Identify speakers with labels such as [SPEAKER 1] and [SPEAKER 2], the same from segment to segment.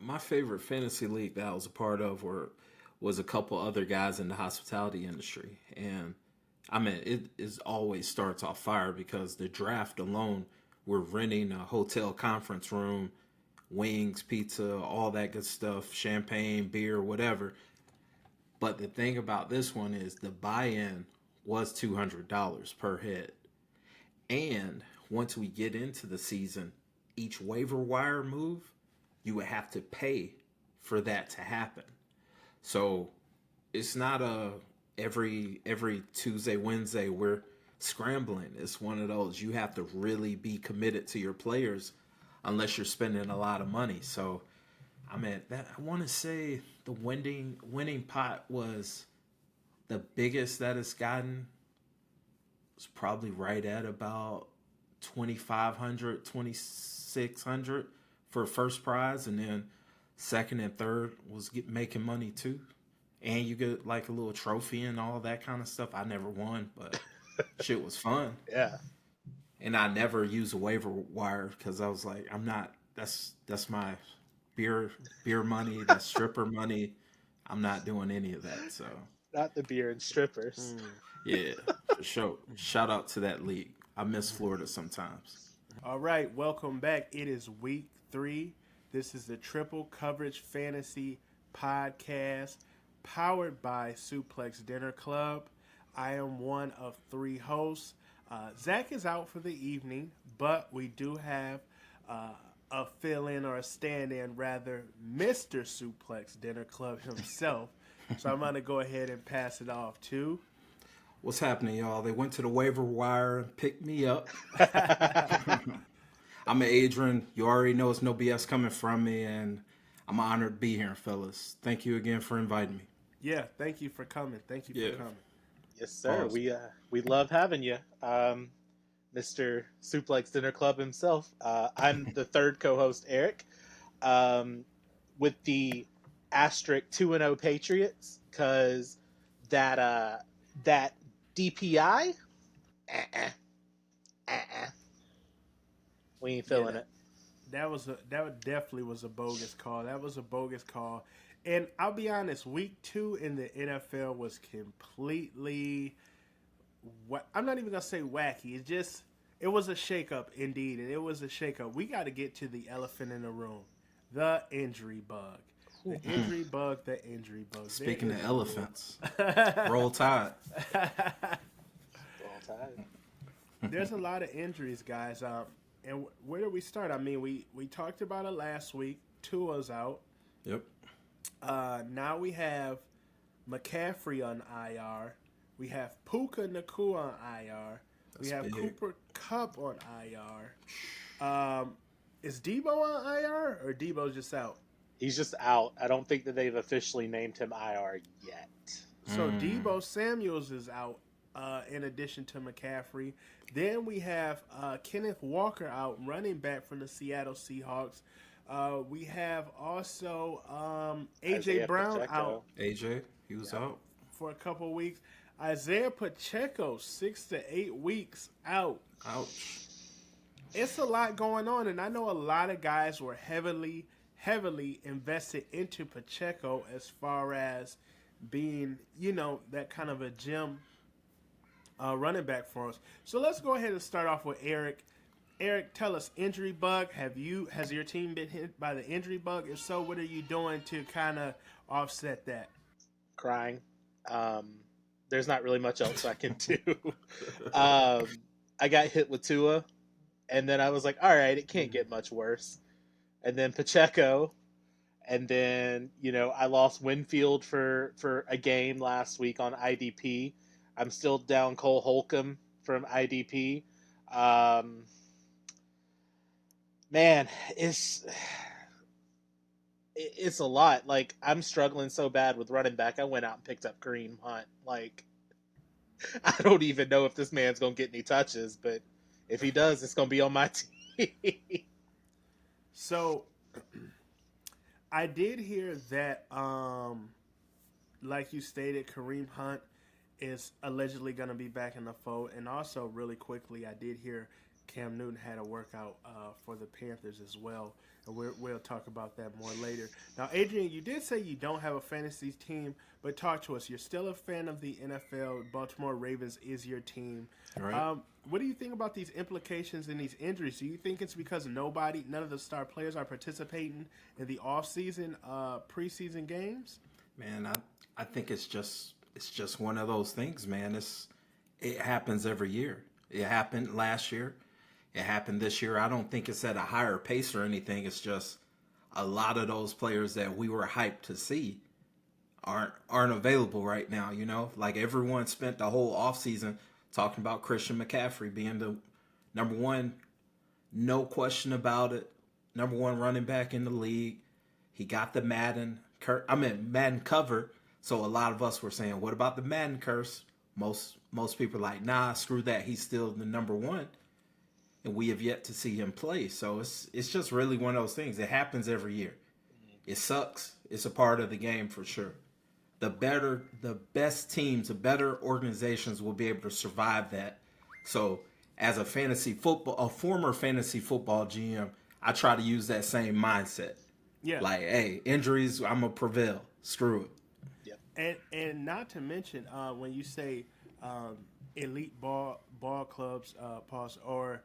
[SPEAKER 1] my favorite fantasy league that I was a part of was a couple other guys in the hospitality industry, and I mean it is always starts off fire because the draft alone, we're renting a hotel conference room, wings, pizza, all that good stuff, champagne, beer, whatever. But the thing about this one is the buy-in was $200 per head, and once we get into the season, each waiver wire move, you would have to pay for that to happen. So it's not a every Tuesday, Wednesday we're scrambling. It's one of those you have to really be committed to your players unless you're spending a lot of money. So I mean that I want to say the winning pot was the biggest that it's gotten. It's probably right at about 2,500, 2,600 for first prize, and then second and third was making money too. And you get like a little trophy and all that kind of stuff. I never won, but shit was fun.
[SPEAKER 2] Yeah.
[SPEAKER 1] And I never used a waiver wire because I was like, I'm not. That's my beer beer money. That's stripper money. I'm not doing any of that. So
[SPEAKER 2] Not the beer and strippers.
[SPEAKER 1] yeah, for sure. Shout out to that league. I miss Florida sometimes.
[SPEAKER 3] All right, welcome back. It is week 3. This is the Triple Coverage Fantasy Podcast powered by Suplex Dinner Club. I am one of 3 hosts. Zach is out for the evening, but we do have a fill-in or a stand-in, rather, Mr. Suplex Dinner Club himself. So I'm going to go ahead and pass it off to...
[SPEAKER 1] What's happening, y'all? They went to the waiver wire and picked me up. I'm Adrian. You already know it's no BS coming from me, and I'm honored to be here, fellas. Thank you again for inviting me.
[SPEAKER 3] Yeah, thank you for coming. Thank you for coming.
[SPEAKER 2] Yes, sir.
[SPEAKER 1] Awesome.
[SPEAKER 2] We love having you, Mr. Suplex Dinner Club himself. I'm the third co-host, Eric, with the asterisk 2-0 Patriots, because that DPI, we ain't feeling it.
[SPEAKER 3] That definitely was a bogus call. That was a bogus call. And I'll be honest, week 2 in the NFL was completely I'm not even gonna say wacky. It was a shakeup indeed, and it was a shakeup. We got to get to the elephant in the room, the injury bug. The injury bug, the injury bug.
[SPEAKER 1] Speaking of elephants, roll tide.
[SPEAKER 2] Roll Tide.
[SPEAKER 3] There's a lot of injuries, guys. And where do we start? I mean, we talked about it last week. Tua's out.
[SPEAKER 1] Yep.
[SPEAKER 3] Now we have McCaffrey on IR. We have Puka Nakua on IR. We have
[SPEAKER 1] big.
[SPEAKER 3] Cooper Kupp on IR. Is Debo on IR or Debo's just out?
[SPEAKER 2] He's just out. I don't think that they've officially named him IR yet.
[SPEAKER 3] So Debo Samuels is out in addition to McCaffrey. Then we have Kenneth Walker out, running back from the Seattle Seahawks. We have also AJ
[SPEAKER 2] Isaiah
[SPEAKER 3] Brown
[SPEAKER 2] Pacheco.
[SPEAKER 3] out
[SPEAKER 1] AJ, he was out.
[SPEAKER 3] for a couple of weeks. Isaiah Pacheco, 6 to 8 weeks out.
[SPEAKER 1] Ouch.
[SPEAKER 3] It's a lot going on, and I know a lot of guys were heavily invested into Pacheco as far as being, that kind of a gem running back for us. So let's go ahead and start off with Eric. Eric, tell us, injury bug. Has your team been hit by the injury bug? If so, what are you doing to kind of offset that?
[SPEAKER 2] Crying. There's not really much else I can do. I got hit with Tua, and then I was like, all right, it can't get much worse. And then Pacheco, and then, I lost Winfield for a game last week on IDP. I'm still down Cole Holcomb from IDP. Man, it's a lot. Like, I'm struggling so bad with running back. I went out and picked up Kareem Hunt. Like, I don't even know if this man's gonna get any touches, but if he does, it's gonna be on my team.
[SPEAKER 3] So, I did hear that, like you stated, Kareem Hunt is allegedly going to be back in the fold. And also, really quickly, I did hear Cam Newton had a workout for the Panthers as well. And we'll talk about that more later. Now, Adrian, you did say you don't have a fantasy team, but talk to us. You're still a fan of the NFL. Baltimore Ravens is your team.
[SPEAKER 1] Right.
[SPEAKER 3] What do you think about these implications and these injuries? Do you think it's because none of the star players are participating in the off-season, preseason games?
[SPEAKER 1] Man, I think it's just one of those things, man. It happens every year. It happened last year. It happened this year. I don't think it's at a higher pace or anything. It's just a lot of those players that we were hyped to see aren't available right now, you know? Like everyone spent the whole offseason talking about Christian McCaffrey being the number one, no question about it, number one running back in the league. He got the Madden cover. So a lot of us were saying, what about the Madden curse? Most people are like, nah, screw that. He's still the number one. And we have yet to see him play. So it's just really one of those things. It happens every year. It sucks. It's a part of the game for sure. The best teams, the better organizations will be able to survive that. So as a former fantasy football GM, I try to use that same mindset.
[SPEAKER 3] Yeah.
[SPEAKER 1] Like, hey, injuries, I'm going to prevail. Screw it.
[SPEAKER 3] And not to mention when you say elite ball clubs, or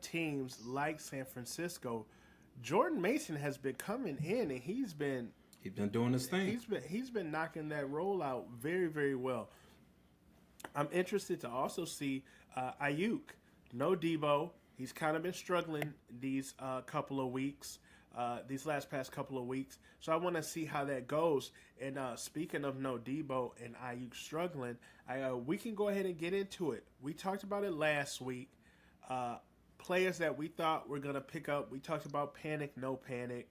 [SPEAKER 3] teams like San Francisco, Jordan Mason has been coming in and he's been
[SPEAKER 1] doing his thing.
[SPEAKER 3] He's been knocking that roll out very, very well. I'm interested to also see Ayuk. No Debo. He's kind of been struggling these couple of weeks. These past couple of weeks. So I want to see how that goes. And speaking of no Debo and Ayuk struggling, we can go ahead and get into it. We talked about it last week. Players that we thought were going to pick up. We talked about panic, no panic.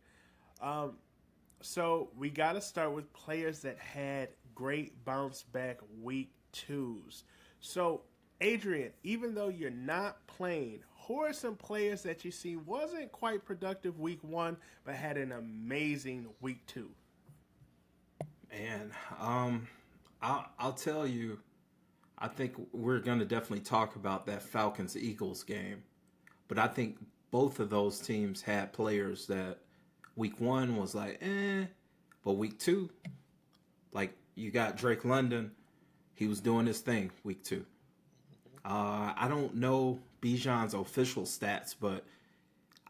[SPEAKER 3] So we got to start with players that had great bounce back week twos. So Adrian, even though you're not playing, who are some players that you see wasn't quite productive week one, but had an amazing week two?
[SPEAKER 1] And I'll tell you, I think we're going to definitely talk about that Falcons-Eagles game. But I think both of those teams had players that week one was like, but week two, like you got Drake London, he was doing his thing week two. I don't know Bijan's official stats, but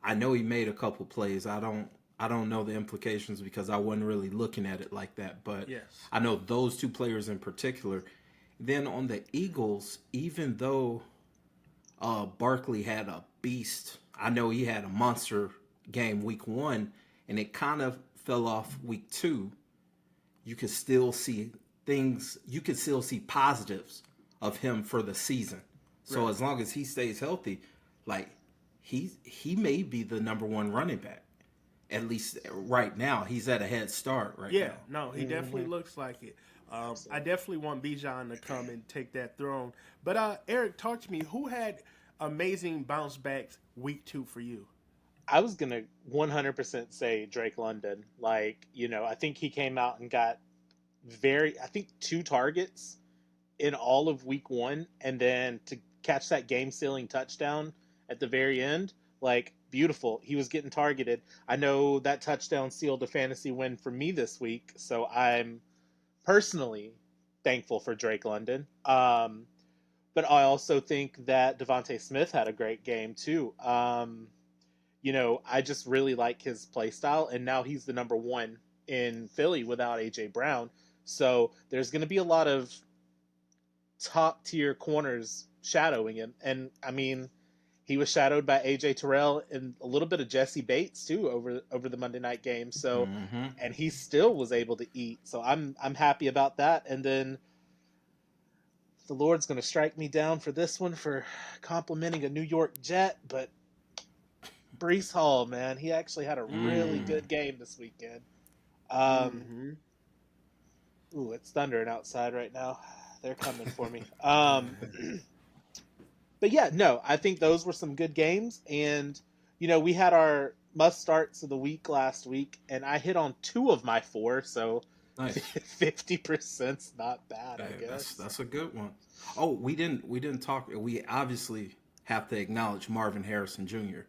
[SPEAKER 1] I know he made a couple plays. I don't know the implications because I wasn't really looking at it like that. But
[SPEAKER 3] yes,
[SPEAKER 1] I know those two players in particular. Then on the Eagles, even though Barkley had a beast, I know he had a monster game week one, and it kind of fell off week two. You could still see things. You could still see positives of him for the season. So
[SPEAKER 3] right.
[SPEAKER 1] As long as he stays healthy, like he may be the number one running back. At least right now, he's at a head start right now.
[SPEAKER 3] Yeah, no, he definitely looks like it. I definitely want Bijan to come and take that throne. But Eric, talk to me. Who had amazing bounce backs week two for you?
[SPEAKER 2] I was going to 100% say Drake London. Like, I think he came out and got I think 2 targets in all of week one. And then to catch that game sealing touchdown at the very end, like, beautiful. He was getting targeted. I know that touchdown sealed a fantasy win for me this week. So I'm personally thankful for Drake London. But I also think that Devontae Smith had a great game too. I just really like his play style, and now he's the number one in Philly without AJ Brown. So there's going to be a lot of top tier corners shadowing him, and I mean, he was shadowed by AJ Terrell and a little bit of Jesse Bates too over the Monday night game. So, and he still was able to eat. So I'm happy about that. And then the Lord's going to strike me down for this one for complimenting a New York Jet, but Breece Hall, man, he actually had a really good game this weekend. Ooh, it's thundering outside right now. They're coming for me. But yeah, no, I think those were some good games. And, we had our must starts of the week last week, and I hit on 2 of my 4. So
[SPEAKER 1] Nice.
[SPEAKER 2] 50%'s not bad, I guess.
[SPEAKER 1] That's a good one. Oh, we didn't talk. We obviously have to acknowledge Marvin Harrison Jr.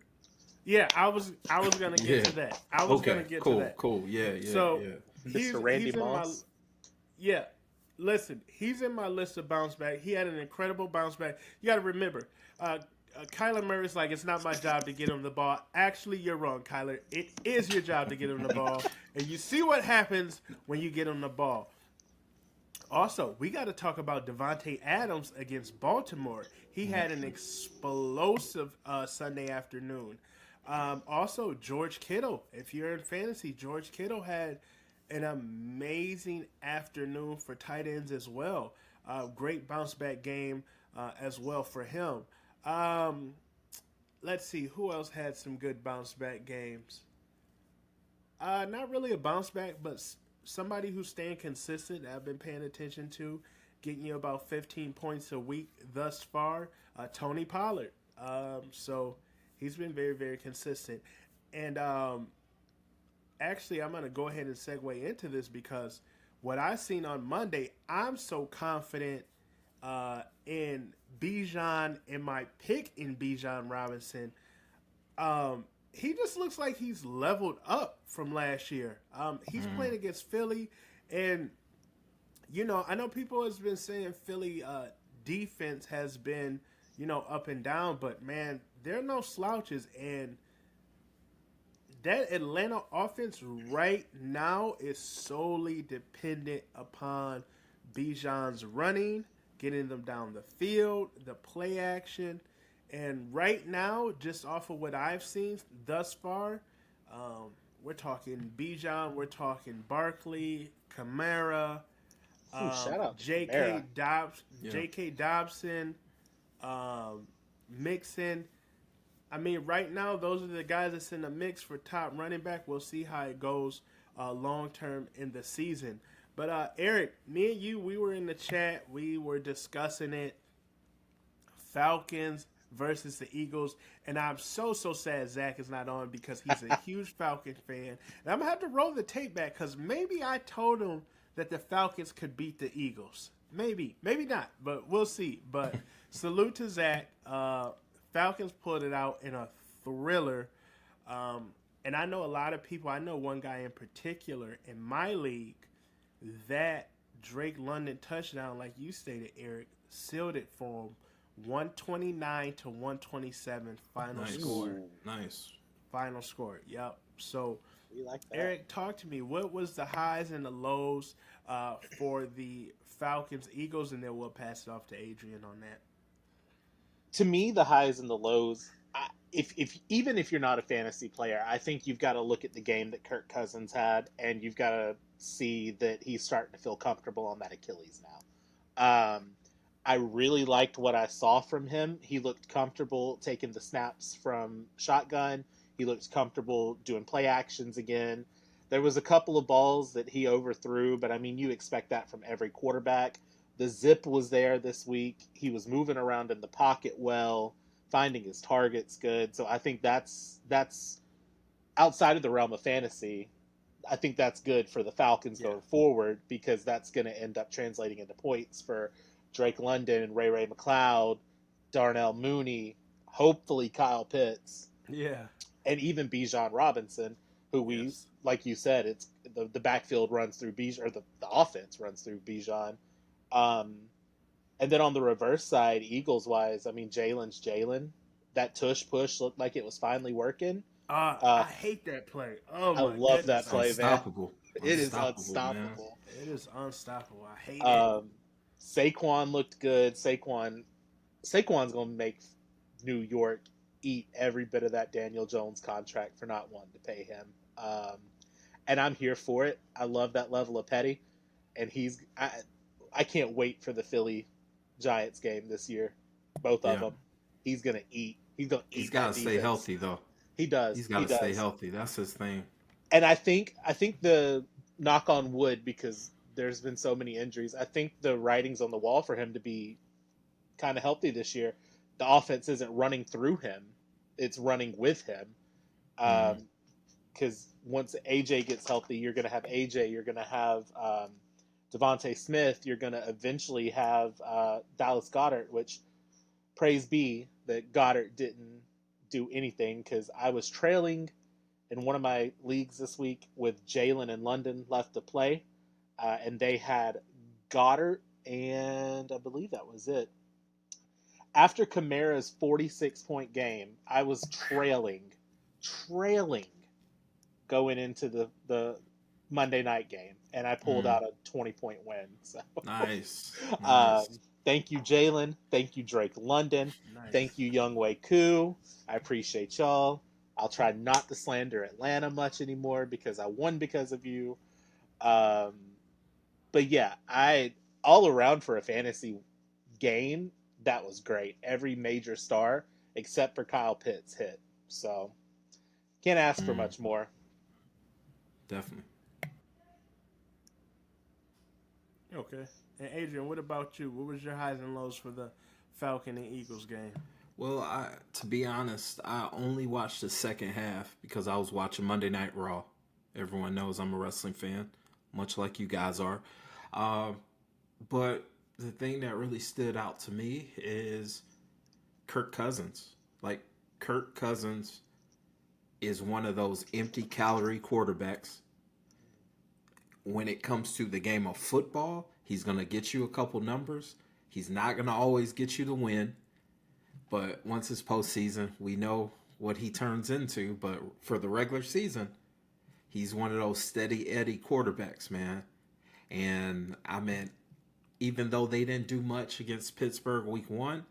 [SPEAKER 3] Yeah, I was gonna get
[SPEAKER 1] Yeah.
[SPEAKER 3] to that. I was gonna
[SPEAKER 1] Okay.
[SPEAKER 3] get to
[SPEAKER 1] Cool.
[SPEAKER 3] that.
[SPEAKER 1] Cool. Yeah. Yeah.
[SPEAKER 3] So
[SPEAKER 1] Yeah.
[SPEAKER 2] Mr. Randy
[SPEAKER 3] he's in my
[SPEAKER 2] Moss.
[SPEAKER 3] yeah. Listen, he's in my list of bounce back. He had an incredible bounce back. You got to remember, Kyler Murray's like, it's not my job to get him the ball. Actually, you're wrong, Kyler. It is your job to get him the ball, and you see what happens when you get him the ball. Also, we got to talk about Devontae Adams against Baltimore. He had an explosive Sunday afternoon. Also, George Kittle. If you're in fantasy, George Kittle had an amazing afternoon for tight ends as well. Great bounce back game as well for him. Um, let's see who else had some good bounce back games. Not really a bounce back, but somebody who's staying consistent. I've been paying attention to, getting you about 15 points a week thus far. Tony Pollard. So he's been very, very consistent. And actually, I'm going to go ahead and segue into this because what I seen on Monday, I'm so confident in Bijan, in my pick in Bijan Robinson. He just looks like he's leveled up from last year. He's playing against Philly, and I know people has been saying Philly defense has been up and down, but man, they're no slouches, and that Atlanta offense right now is solely dependent upon Bijan's running, getting them down the field, the play action. And right now, just off of what I've seen thus far, we're talking Bijan, we're talking Barkley, Kamara,
[SPEAKER 2] Shout out to
[SPEAKER 3] J.K.
[SPEAKER 2] Kamara.
[SPEAKER 1] Yeah.
[SPEAKER 3] J.K. Dobson, Mixon. I mean, right now, those are the guys that's in the mix for top running back. We'll see how it goes long term in the season. But Eric, me and you, we were in the chat. We were discussing it. Falcons versus the Eagles, and I'm so sad Zach is not on because he's a huge Falcon fan. And I'm gonna have to roll the tape back because maybe I told him that the Falcons could beat the Eagles. Maybe not, but we'll see. But salute to Zach. Falcons pulled it out in a thriller. And I know a lot of people, I know one guy in particular in my league, that Drake London touchdown, like you stated, Eric, sealed it for him. 129 to 127 final score.
[SPEAKER 1] Nice.
[SPEAKER 3] Final score. Yep. So,
[SPEAKER 2] We like that.
[SPEAKER 3] Eric, talk to me. What was the highs and the lows for the Falcons Eagles, and then we'll pass it off to Adrian on that.
[SPEAKER 2] To me, the highs and the lows. Even if you're not a fantasy player, I think you've got to look at the game that Kirk Cousins had, and you've got to see that he's starting to feel comfortable on that Achilles now. I really liked what I saw from him. He looked comfortable taking the snaps from shotgun. He looked comfortable doing play actions again. There was a couple of balls that he overthrew, but I mean, you expect that from every quarterback. The zip was there this week. He was moving around in the pocket well, finding his targets good. So I think that's outside of the realm of fantasy. I think that's good for the Falcons going forward because that's going to end up translating into points for Drake London, Ray McLeod, Darnell Mooney, hopefully Kyle Pitts, and even Bijan Robinson, who we, like you said, it's the backfield runs through Bijan, or the offense runs through Bijan. And then on the reverse side, Eagles wise, I mean, Jalen's Jalen. That tush push looked like it was finally working.
[SPEAKER 3] I hate that play. Oh
[SPEAKER 2] I
[SPEAKER 3] my
[SPEAKER 2] love
[SPEAKER 3] goodness.
[SPEAKER 2] that play,
[SPEAKER 1] Unstoppable.
[SPEAKER 2] man. It is
[SPEAKER 1] Man.
[SPEAKER 2] unstoppable.
[SPEAKER 3] It is unstoppable. I hate it.
[SPEAKER 2] Saquon looked good. Saquon's going to make New York eat every bit of that Daniel Jones contract for not wanting to pay him. And I'm here for it. I love that level of petty. And I can't wait for the Philly Giants game this year. Both of them. He's going to eat. He's going to eat.
[SPEAKER 1] He's got to stay healthy, though.
[SPEAKER 2] He does.
[SPEAKER 1] He's got to stay healthy. That's his thing.
[SPEAKER 2] And I think the knock on wood, because there's been so many injuries, I think the writing's on the wall for him to be kind of healthy this year. The offense isn't running through him; it's running with him. Because once AJ gets healthy, you're going to have AJ. You're going to have Devontae Smith. You're going to eventually have Dallas Goedert, which, praise be, that Goddard didn't do anything because I was trailing in one of my leagues this week with Jalen and London left to play, and they had Goddard, and I believe that was it. After Kamara's 46-point game, I was trailing going into the Monday night game, and I pulled
[SPEAKER 1] Mm,
[SPEAKER 2] out a 20-point win. So,
[SPEAKER 1] nice,
[SPEAKER 2] um,
[SPEAKER 1] nice.
[SPEAKER 2] thank you, Jalen. Thank you, Drake London. Thank
[SPEAKER 3] Nice.
[SPEAKER 2] you, Youngwei Koo. I appreciate y'all. I'll try not to slander Atlanta much anymore because I won because of you. Um, but yeah, I all around for a fantasy game, that was great. Every major star except for Kyle Pitts hit. So can't ask for
[SPEAKER 1] Mm,
[SPEAKER 2] much more.
[SPEAKER 1] definitely.
[SPEAKER 3] Okay. And Adrian, what about you? What was your highs and lows for the Falcon and Eagles game?
[SPEAKER 1] Well, to be honest, I only watched the second half because I was watching Monday Night Raw. Everyone knows I'm a wrestling fan, much like you guys are. Uh, but the thing that really stood out to me is Kirk Cousins. Like, Kirk Cousins is one of those empty calorie quarterbacks. When it comes to the game of football, he's going to get you a couple numbers. He's not going to always get you the win. But once it's postseason, we know what he turns into. But for the regular season, he's one of those steady Eddie quarterbacks, man. And I mean, even though they didn't do much against Pittsburgh week one,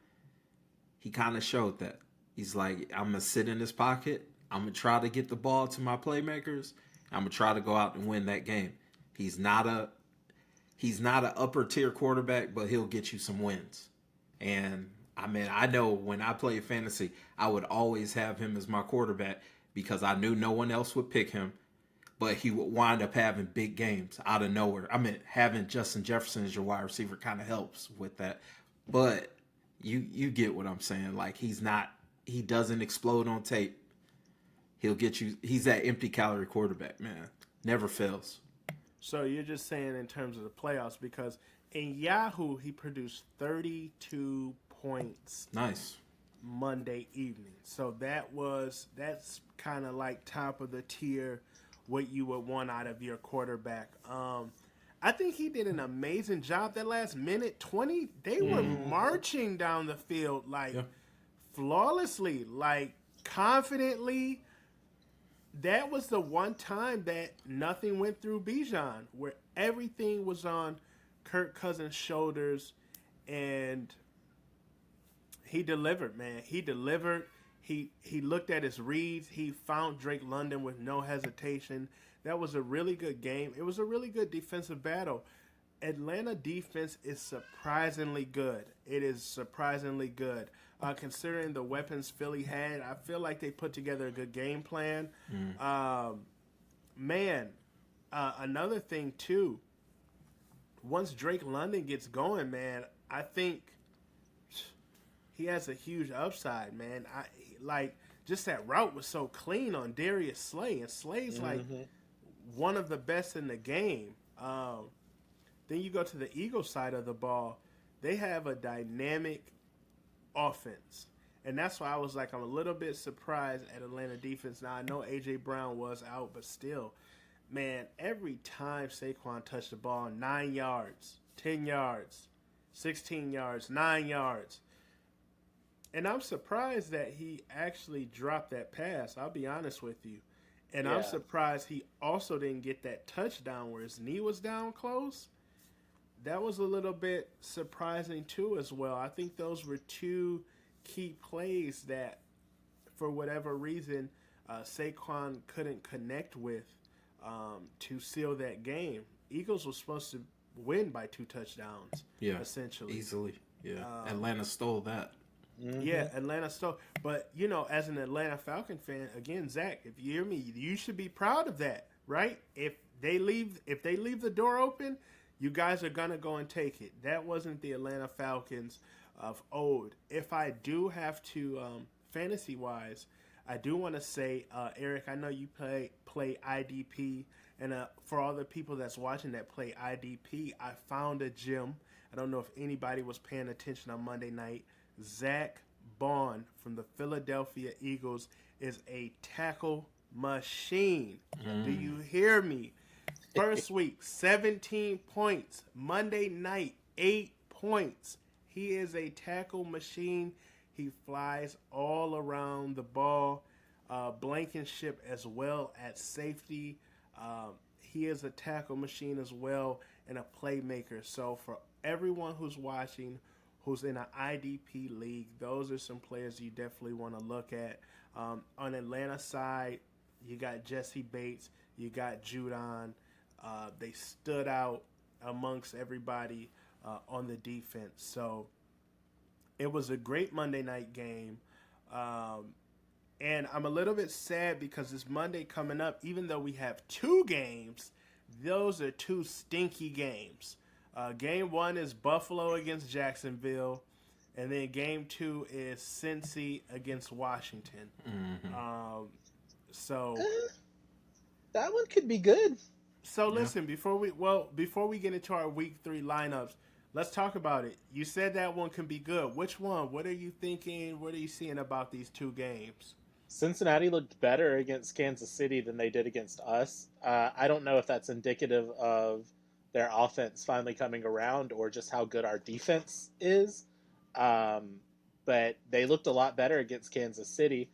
[SPEAKER 1] he kind of showed that. He's like, I'm going to sit in his pocket. I'm going to try to get the ball to my playmakers. I'm going to try to go out and win that game. He's not a he's not an upper tier quarterback, but he'll get you some wins. And I mean, I know when I played fantasy, I would always have him as my quarterback because I knew no one else would pick him, but he would wind up having big games out of nowhere. I mean, having Justin Jefferson as your wide receiver kind of helps with that. But you get what I'm saying. Like he doesn't explode on tape. He'll get you. He's that empty calorie quarterback, man. Never fails.
[SPEAKER 3] So you're just saying in terms of the playoffs because in Yahoo he produced 32 points
[SPEAKER 1] Nice.
[SPEAKER 3] Monday evening. So that's kind of like top of the tier what you would want out of your quarterback. I think he did an amazing job that last minute 20. They were
[SPEAKER 2] Mm-hmm.
[SPEAKER 3] marching down the field like
[SPEAKER 1] Yeah.
[SPEAKER 3] flawlessly, like confidently. That was the one time that nothing went through Bijan, where everything was on Kirk Cousins' shoulders, and he delivered, man. He delivered. He looked at his reads. He found Drake London with no hesitation. That was a really good game. It was a really good defensive battle. Atlanta defense is surprisingly good. It is surprisingly good. Considering the weapons Philly had, I feel like they put together a good game plan. Um, man, another thing too. Once Drake London gets going, man, I think he has a huge upside, man. I like just that route was so clean on Darius Slay, and Slay's like
[SPEAKER 2] Mm-hmm.
[SPEAKER 3] one of the best in the game. Then you go to the Eagles side of the ball. They have a dynamic offense. And that's why I was like, I'm a little bit surprised at Atlanta defense. Now, I know A.J. Brown was out, but still, man, every time Saquon touched the ball, 9 yards, 10 yards, 16 yards, 9 yards. And I'm surprised that he actually dropped that pass. I'll be honest with you. And I'm
[SPEAKER 2] Yeah.
[SPEAKER 3] surprised he also didn't get that touchdown where his knee was down close. That was a little bit surprising too, as well. I think those were two key plays that, for whatever reason, Saquon couldn't connect with to seal that game. Eagles were supposed to win by 2 touchdowns,
[SPEAKER 1] Yeah.
[SPEAKER 3] essentially.
[SPEAKER 1] Easily. Yeah.
[SPEAKER 3] Um,
[SPEAKER 1] Atlanta stole that.
[SPEAKER 2] Mm-hmm.
[SPEAKER 3] yeah, Atlanta stole. But as an Atlanta Falcon fan, again, Zach, if you hear me, you should be proud of that, right? If they leave the door open, you guys are gonna go and take it. That wasn't the Atlanta Falcons of old. If I do have to, fantasy wise, I do want to say, Eric, I know you play IDP, and for all the people that's watching that play IDP, I found a gym. I don't know if anybody was paying attention on Monday night. Zach Bond from the Philadelphia Eagles is a tackle machine. Do you hear me? First week, 17 points. Monday night, 8 points. He is a tackle machine. He flies all around the ball. Blankenship as well at safety. He is a tackle machine as well and a playmaker. So for everyone who's watching, who's in an IDP league, those are some players you definitely want to look at. On Atlanta side, you got Jesse Bates, you got Judon. They stood out amongst everybody on the defense. So it was a great Monday night game. And I'm a little bit sad because this Monday coming up, even though we have 2 games, those are 2 stinky games. Game 1 is Buffalo against Jacksonville, and then game 2 is Cincy against Washington. So
[SPEAKER 2] that one could be good.
[SPEAKER 3] So listen, before we get into our week 3 lineups, let's talk about it. You said that one can be good. Which one? What are you thinking? What are you seeing about these 2 games?
[SPEAKER 2] Cincinnati looked better against Kansas City than they did against us. I don't know if that's indicative of their offense finally coming around or just how good our defense is. But they looked a lot better against Kansas City.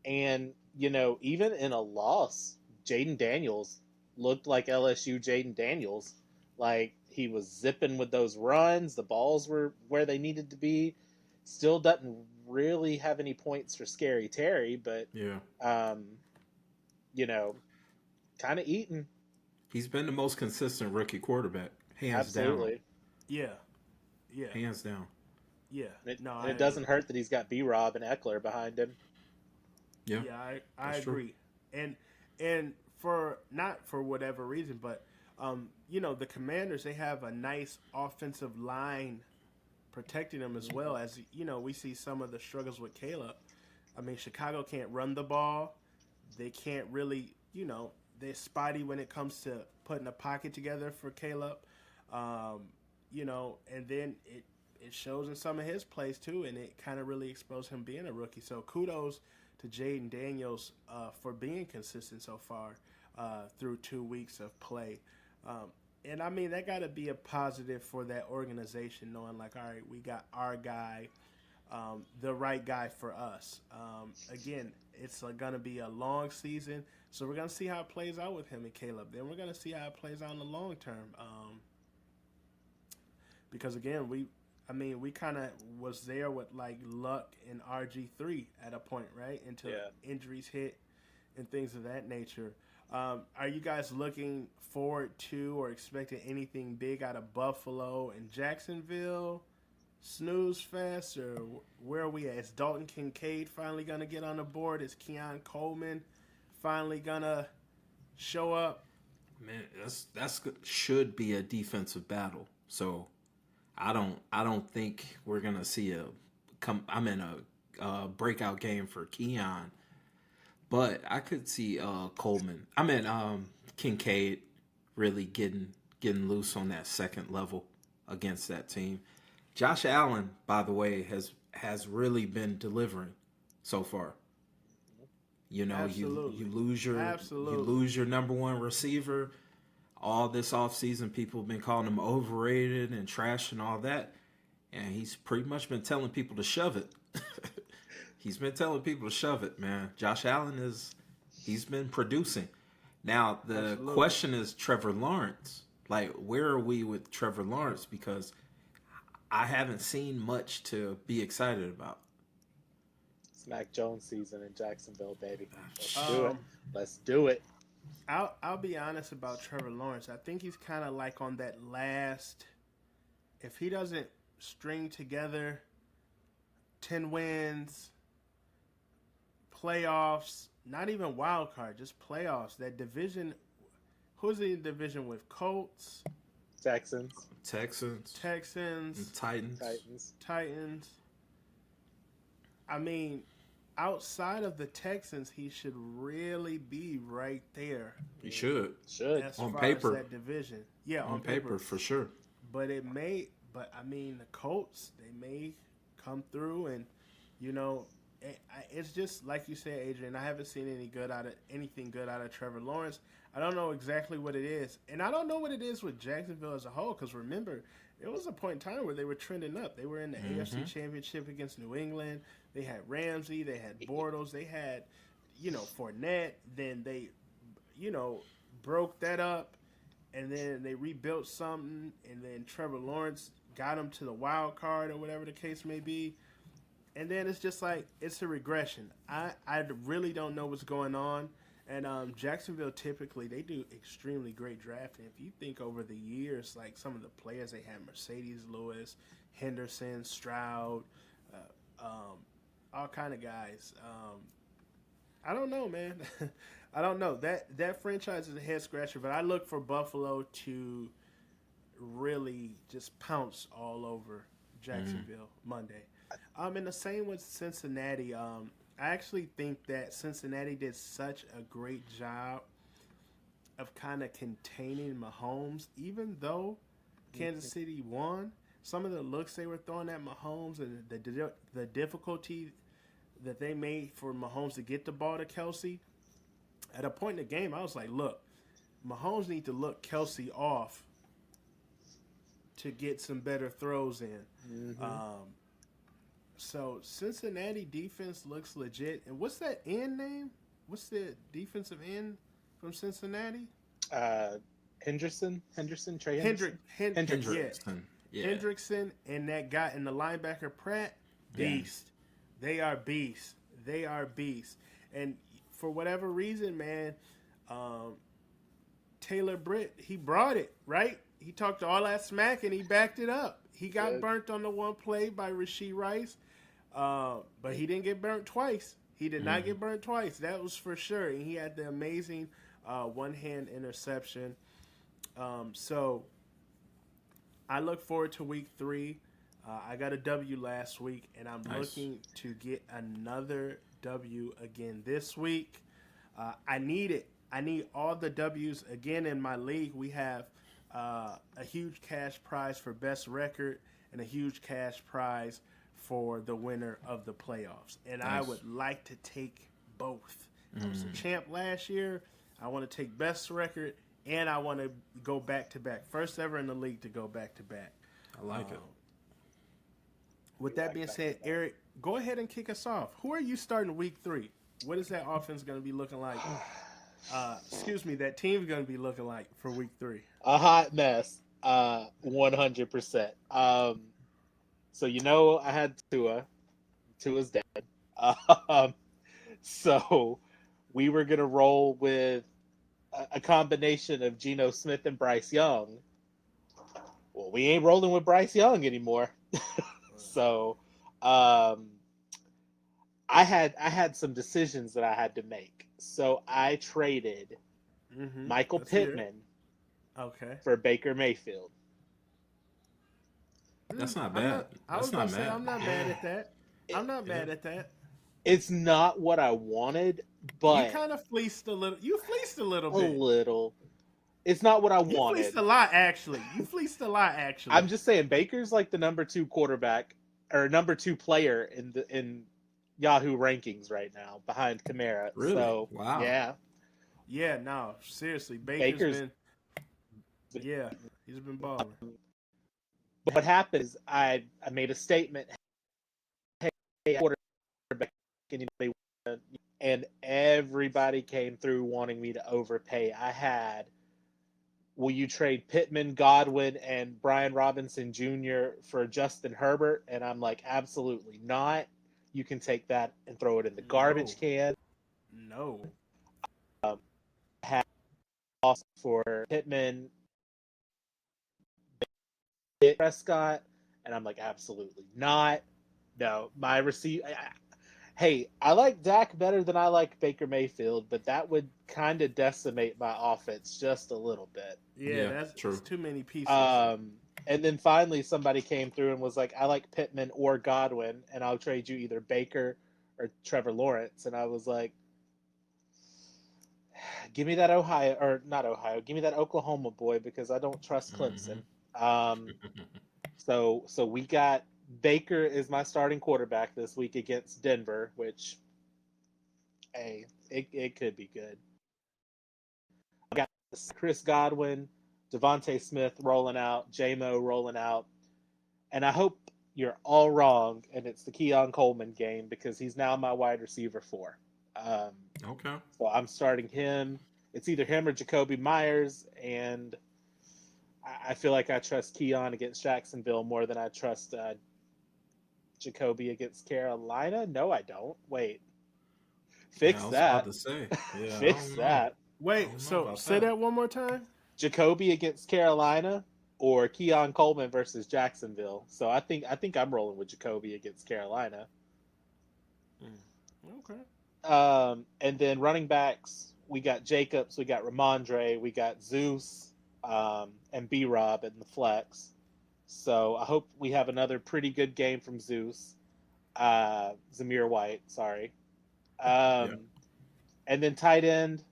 [SPEAKER 2] And, even in a loss, Jaden Daniels looked like LSU Jaden Daniels. Like, he was zipping with those runs. The balls were where they needed to be. Still doesn't really have any points for Scary Terry, but kind of eating.
[SPEAKER 1] He's been the most consistent rookie quarterback, hands
[SPEAKER 2] Absolutely.
[SPEAKER 3] Yeah,
[SPEAKER 1] hands down.
[SPEAKER 3] yeah.
[SPEAKER 2] It doesn't hurt that he's got B-Rob and Eckler behind him.
[SPEAKER 1] Yeah,
[SPEAKER 3] I agree. True. And for not for whatever reason, but the Commanders, they have a nice offensive line protecting them as well. As we see some of the struggles with Caleb. I mean, Chicago can't run the ball. They can't really, they're spotty when it comes to putting a pocket together for Caleb. And then it shows in some of his plays too, and it kind of really exposed him being a rookie. So kudos to Jaden Daniels for being consistent so far through 2 weeks of play. And I mean, that got to be a positive for that organization, knowing like, all right, we got our guy, the right guy for us. Again, it's going to be a long season, so we're going to see how it plays out with him and Caleb. Then we're going to see how it plays out in the long term. Because again, we kind of was there with like Luck and RG3 at a point, right? Until injuries hit and things of that nature. Are you guys looking forward to or expecting anything big out of Buffalo and Jacksonville? Snooze fest, or where are we at? Is Dalton Kincaid finally going to get on the board? Is Keon Coleman finally going to show up?
[SPEAKER 1] Man, that's should be a defensive battle. So I don't think we're gonna see a breakout game for Keon. But I could see Coleman. Kincaid really getting loose on that second level against that team. Josh Allen, by the way, has really been delivering so far. You lose your number 1 receiver. All this offseason, people have been calling him overrated and trash and all that. And he's pretty much been telling people to shove it. He's been telling people to shove it, man. Josh Allen he's been producing. Now, the question is Trevor Lawrence. Like, where are we with Trevor Lawrence? Because I haven't seen much to be excited about.
[SPEAKER 2] It's Mac Jones season in Jacksonville, baby. Let's do it.
[SPEAKER 3] I'll be honest about Trevor Lawrence. I think he's kind of like on that last. If he doesn't string together 10 wins, playoffs, not even wild card, just playoffs. That division. Who's in the division with? Colts,
[SPEAKER 2] Texans,
[SPEAKER 3] Titans. I mean, outside of the Texans, he should really be right there.
[SPEAKER 1] He should.
[SPEAKER 3] As
[SPEAKER 1] on
[SPEAKER 3] far
[SPEAKER 1] paper.
[SPEAKER 3] as that division. Yeah,
[SPEAKER 1] on paper for sure.
[SPEAKER 3] But the Colts, they may come through and You know, it's just like you said, Adrian. I haven't seen anything good out of Trevor Lawrence. I don't know exactly what it is, and I don't know what it is with Jacksonville as a whole. Because remember, there was a point in time where they were trending up. They were in the AFC
[SPEAKER 1] Mm-hmm.
[SPEAKER 3] Championship against New England. They had Ramsey. They had Bortles. They had, Fournette. Then they, you know, broke that up, and then they rebuilt something, and then Trevor Lawrence got them to the wild card or whatever the case may be, and then it's just like it's a regression. I really don't know what's going on. And Jacksonville typically they do extremely great drafting. If you think over the years, like some of the players they had, Mercedes Lewis, Henderson, Stroud, all kind of guys. I don't know, man. I don't know. That franchise is a head scratcher, but I look for Buffalo to really just pounce all over Jacksonville Monday. And the same with Cincinnati. I actually think that Cincinnati did such a great job of kind of containing Mahomes, even though Kansas City won. Some of the looks they were throwing at Mahomes and the difficulty that they made for Mahomes to get the ball to Kelsey. At a point in the game, I was like, look, Mahomes need to look Kelsey off to get some better throws in.
[SPEAKER 2] Mm-hmm.
[SPEAKER 3] So Cincinnati defense looks legit. And what's that end name? What's the defensive end from Cincinnati?
[SPEAKER 2] Trey Henderson.
[SPEAKER 1] Hendrickson. Yeah.
[SPEAKER 3] Hendrickson and that guy and the linebacker Pratt, beast. Yeah. They are beasts. They are beasts. And for whatever reason, man, Taylor Britt, he brought it, right? He talked all that smack and he backed it up. He got burnt on the one play by Rashee Rice, but he didn't get burnt twice. He did not get burnt twice. That was for sure. And he had the amazing one-hand interception. So I look forward to week 3. I got a W last week, and I'm looking to get another W again this week. I need it. I need all the W's again in my league. We have a huge cash prize for best record and a huge cash prize for the winner of the playoffs. And I would like to take both. I was a champ last year. I want to take best record, and I want to go back-to-back. First ever in the league to go back-to-back.
[SPEAKER 1] I like it.
[SPEAKER 3] With that being said, Eric, go ahead and kick us off. Who are you starting week 3? What is that offense going to be looking like? That team's going to be looking like for week 3?
[SPEAKER 2] A hot mess, 100%. So I had Tua. Tua's dead. So we were gonna roll with a combination of Geno Smith and Bryce Young. Well, we ain't rolling with Bryce Young anymore. So, I had some decisions that I had to make. So I traded Michael Pittman for Baker Mayfield.
[SPEAKER 1] That's not bad.
[SPEAKER 3] I'm not mad at that. I'm not mad at that.
[SPEAKER 2] It's not what I wanted, but
[SPEAKER 3] you kind of fleeced a little. You fleeced a little bit.
[SPEAKER 2] A little. It's not what I wanted.
[SPEAKER 3] You fleeced a lot, actually.
[SPEAKER 2] I'm just saying, Baker's like the number 2 quarterback or number 2 player in Yahoo rankings right now, behind Kamara.
[SPEAKER 1] Really?
[SPEAKER 2] So,
[SPEAKER 1] wow.
[SPEAKER 3] Yeah. No, seriously, Baker's been. Yeah, he's been balling.
[SPEAKER 2] But what happened is I made a statement. Hey, quarterback, anybody, and everybody came through wanting me to overpay. I had, will you trade Pittman, Godwin, and Brian Robinson Jr. for Justin Herbert? And I'm like, absolutely not. You can take that and throw it in the garbage can.
[SPEAKER 3] No.
[SPEAKER 2] I had lost for Pittman, Prescott, and I'm like, absolutely not. No, my hey, I like Dak better than I like Baker Mayfield, but that would kind of decimate my offense just a little bit.
[SPEAKER 3] Yeah, that's true. That's too many pieces.
[SPEAKER 2] And then finally somebody came through and was like, I like Pittman or Godwin, and I'll trade you either Baker or Trevor Lawrence. And I was like, give me that give me that Oklahoma boy, because I don't trust Clemson. So we got Baker is my starting quarterback this week against Denver, which, hey, it could be good. I got Chris Godwin, Devontae Smith rolling out, J-Mo rolling out, and I hope you're all wrong, and it's the Keon Coleman game because he's now my wide receiver 4. Um,
[SPEAKER 1] Okay.
[SPEAKER 2] so I'm starting him. It's either him or Jacoby Myers, and I feel like I trust Keon against Jacksonville more than I trust Jacoby against Carolina. No, I don't. Wait,
[SPEAKER 1] Yeah,
[SPEAKER 2] fix
[SPEAKER 1] I was about
[SPEAKER 2] that.
[SPEAKER 1] to say. Yeah, I
[SPEAKER 2] Fix
[SPEAKER 1] don't know.
[SPEAKER 2] that.
[SPEAKER 1] I
[SPEAKER 3] Wait,
[SPEAKER 1] don't know
[SPEAKER 3] so
[SPEAKER 1] about
[SPEAKER 3] say
[SPEAKER 1] that.
[SPEAKER 3] that one more time.
[SPEAKER 2] Jacoby against Carolina or Keon Coleman versus Jacksonville. So I think I'm rolling with Jacoby against Carolina.
[SPEAKER 3] Okay.
[SPEAKER 2] And then running backs, we got Jacobs, we got Ramondre, we got Zeus, and B Rob in the flex. So I hope we have another pretty good game from Zeus. Zamir White, sorry.
[SPEAKER 1] Yeah.
[SPEAKER 2] Um, and then tight end,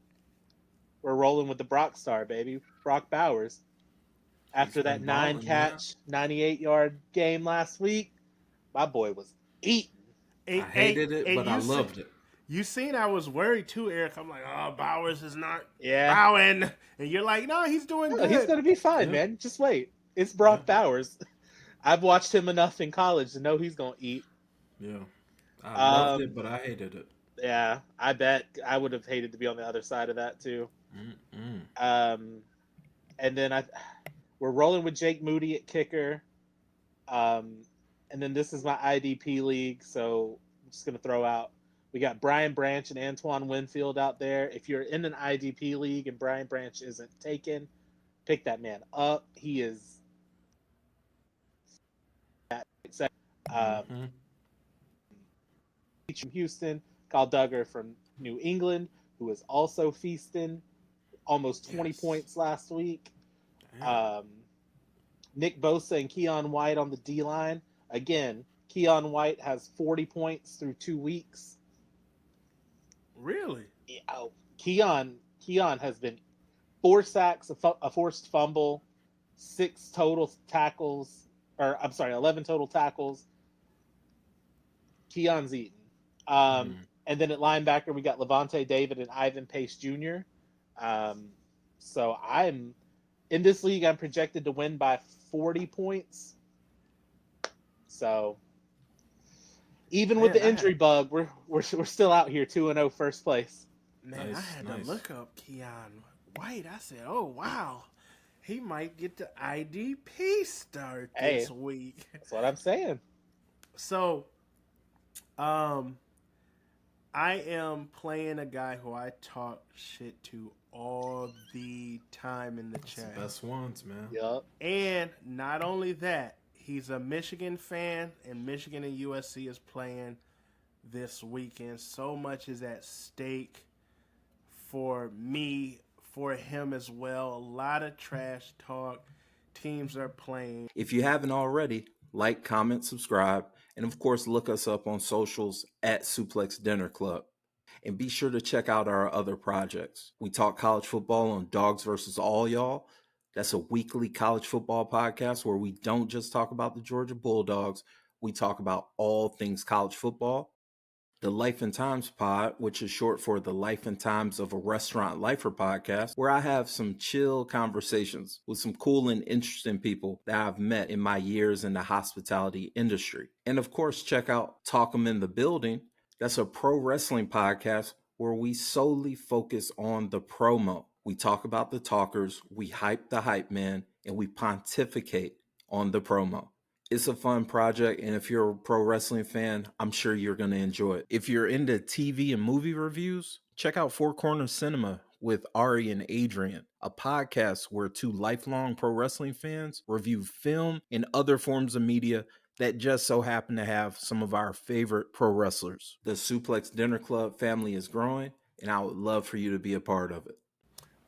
[SPEAKER 2] we're rolling with the Brock star, baby. Brock Bowers.
[SPEAKER 1] He's
[SPEAKER 2] After that
[SPEAKER 1] been
[SPEAKER 2] 9
[SPEAKER 1] balling, man.
[SPEAKER 2] catch, 98-yard game last week, my boy was eating.
[SPEAKER 1] I
[SPEAKER 3] Hey, hey,
[SPEAKER 1] hated it,
[SPEAKER 3] hey,
[SPEAKER 1] but I loved it.
[SPEAKER 3] you seen I was worried too, Eric. I'm like, oh, Bowers is not
[SPEAKER 2] Yeah.
[SPEAKER 3] bowing, and you're like, no, he's doing
[SPEAKER 2] No, he's
[SPEAKER 3] good.
[SPEAKER 2] going to be fine,
[SPEAKER 1] Yeah.
[SPEAKER 2] man. Just wait. It's
[SPEAKER 1] Yeah.
[SPEAKER 2] Brock Bowers. I've watched him enough in college to know he's going to eat.
[SPEAKER 1] Yeah. I loved it,
[SPEAKER 2] Um,
[SPEAKER 1] but I hated it.
[SPEAKER 2] yeah, I bet I would have hated to be on the other side of that too.
[SPEAKER 1] Mm-mm.
[SPEAKER 2] Um, and then we're rolling with Jake Moody at kicker. Um, and then this is my IDP league, so I'm just gonna throw out. We got Brian Branch and Antoine Winfield out there. If you're in an IDP league and Brian Branch isn't taken, pick that man up. He is um,
[SPEAKER 1] Mm-hmm.
[SPEAKER 2] from Houston. Kyle Duggar from New England, who is also feasting almost 20
[SPEAKER 3] Yes.
[SPEAKER 2] points last week.
[SPEAKER 3] Damn.
[SPEAKER 2] Um, Nick Bosa and Keon White on the D line. Again, Keon White has 40 points through 2 weeks.
[SPEAKER 3] Really?
[SPEAKER 2] Oh, Keon has been 4 sacks, a forced fumble, 6 total tackles, or I'm sorry, 11 total tackles. Keon's eaten. And then at linebacker, we got Levante David and Ivan Pace Jr. Um, so I'm in this league. I'm projected to win by 40 points. So even with
[SPEAKER 3] Man,
[SPEAKER 2] the injury bug, we're still out here 2-0 first place.
[SPEAKER 3] I
[SPEAKER 1] Nice,
[SPEAKER 3] had to
[SPEAKER 1] nice.
[SPEAKER 3] look up Keon White. I said, oh wow, he might get the IDP start
[SPEAKER 2] Hey,
[SPEAKER 3] this week.
[SPEAKER 2] that's what I'm saying.
[SPEAKER 3] So, um, I am playing a guy who I talk shit to all the time in the
[SPEAKER 1] That's the
[SPEAKER 3] chat.
[SPEAKER 1] best ones, man.
[SPEAKER 2] Yup.
[SPEAKER 3] And not only that, he's a Michigan fan, and Michigan and USC is playing this weekend. So much is at stake for me, for him as well. A lot of trash talk. Teams are playing.
[SPEAKER 1] If you haven't already, like, comment, subscribe, and of course, look us up on socials at Suplex Dinner Club. And be sure to check out our other projects. We talk college football on Dogs versus All Y'all. That's a weekly college football podcast where we don't just talk about the Georgia Bulldogs, we talk about all things college football. The Life and Times Pod, which is short for the Life and Times of a Restaurant Lifer podcast, where I have some chill conversations with some cool and interesting people that I've met in my years in the hospitality industry. And of course, check out Talk 'em in the Building. That's a pro wrestling podcast where we solely focus on the promo. We talk about the talkers, we hype the hype man, and we pontificate on the promo. It's a fun project, and if you're a pro wrestling fan, I'm sure you're going to enjoy it. If you're into TV and movie reviews, check out Four Corners Cinema with Ari and Adrian, a podcast where two lifelong pro wrestling fans review film and other forms of media that just so happen to have some of our favorite pro wrestlers. The Suplex Dinner Club family is growing, and I would love for you to be a part of it.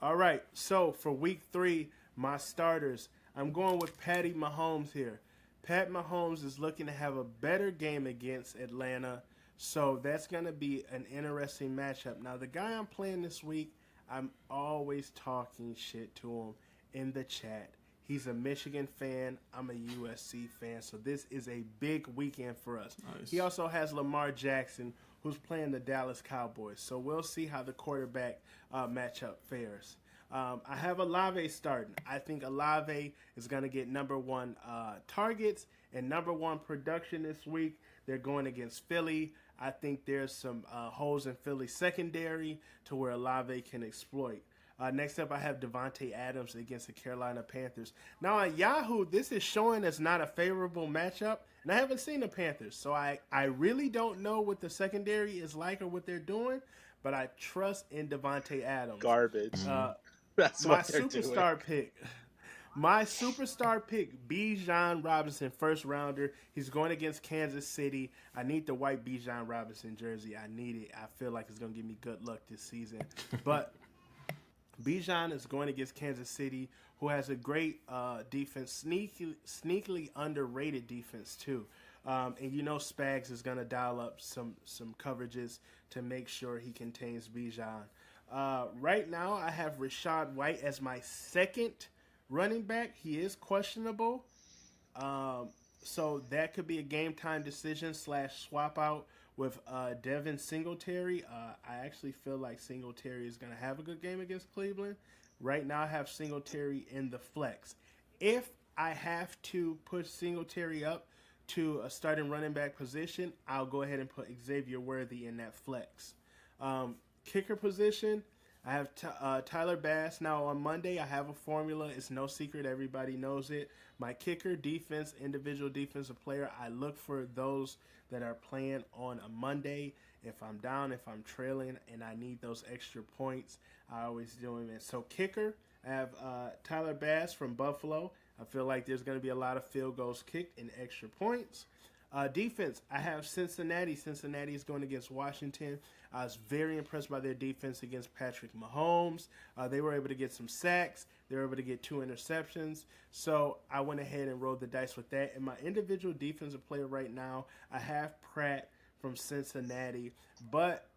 [SPEAKER 3] All right, so for week 3, my starters, I'm going with Patty Mahomes here. Pat Mahomes is looking to have a better game against Atlanta, so that's going to be an interesting matchup. Now, the guy I'm playing this week, I'm always talking shit to him in the chat. He's a Michigan fan. I'm a USC fan. So this is a big weekend for us.
[SPEAKER 1] Nice.
[SPEAKER 3] He also has Lamar Jackson, who's playing the Dallas Cowboys. So we'll see how the quarterback matchup fares. I have Olave starting. I think Olave is going to get number one targets and number one production this week. They're going against Philly. I think there's some holes in Philly's secondary to where Olave can exploit. Next up, I have Devontae Adams against the Carolina Panthers. Now, on Yahoo, this is showing as not a favorable matchup, and I haven't seen the Panthers, so I really don't know what the secondary is like or what they're doing, but I trust in Devontae Adams.
[SPEAKER 2] Garbage. That's
[SPEAKER 3] My
[SPEAKER 2] what they're doing.
[SPEAKER 3] My superstar pick, Bijan Robinson, first rounder. He's going against Kansas City. I need the white Bijan Robinson jersey. I need it. I feel like it's going to give me good luck this season. But Bijan is going against Kansas City, who has a great defense, sneakily underrated defense too. And Spags is going to dial up some coverages to make sure he contains Bijan. Right now, I have Rachaad White as my second running back. He is questionable. So that could be a game time decision / swap out with Devin Singletary. I actually feel like Singletary is going to have a good game against Cleveland. Right now, I have Singletary in the flex. If I have to push Singletary up to a starting running back position, I'll go ahead and put Xavier Worthy in that flex. Kicker position, I have Tyler Bass. Now, on Monday, I have a formula. It's no secret. Everybody knows it. My kicker, defense, individual defensive player, I look for those that are playing on a Monday. If I'm down, if I'm trailing, and I need those extra points, I always do them. And so kicker, I have Tyler Bass from Buffalo. I feel like there's going to be a lot of field goals kicked and extra points. Defense, I have Cincinnati. Cincinnati is going against Washington. I was very impressed by their defense against Patrick Mahomes. They were able to get some sacks. They were able to get 2 interceptions. So I went ahead and rolled the dice with that. And my individual defensive player right now, I have Pratt from Cincinnati. But,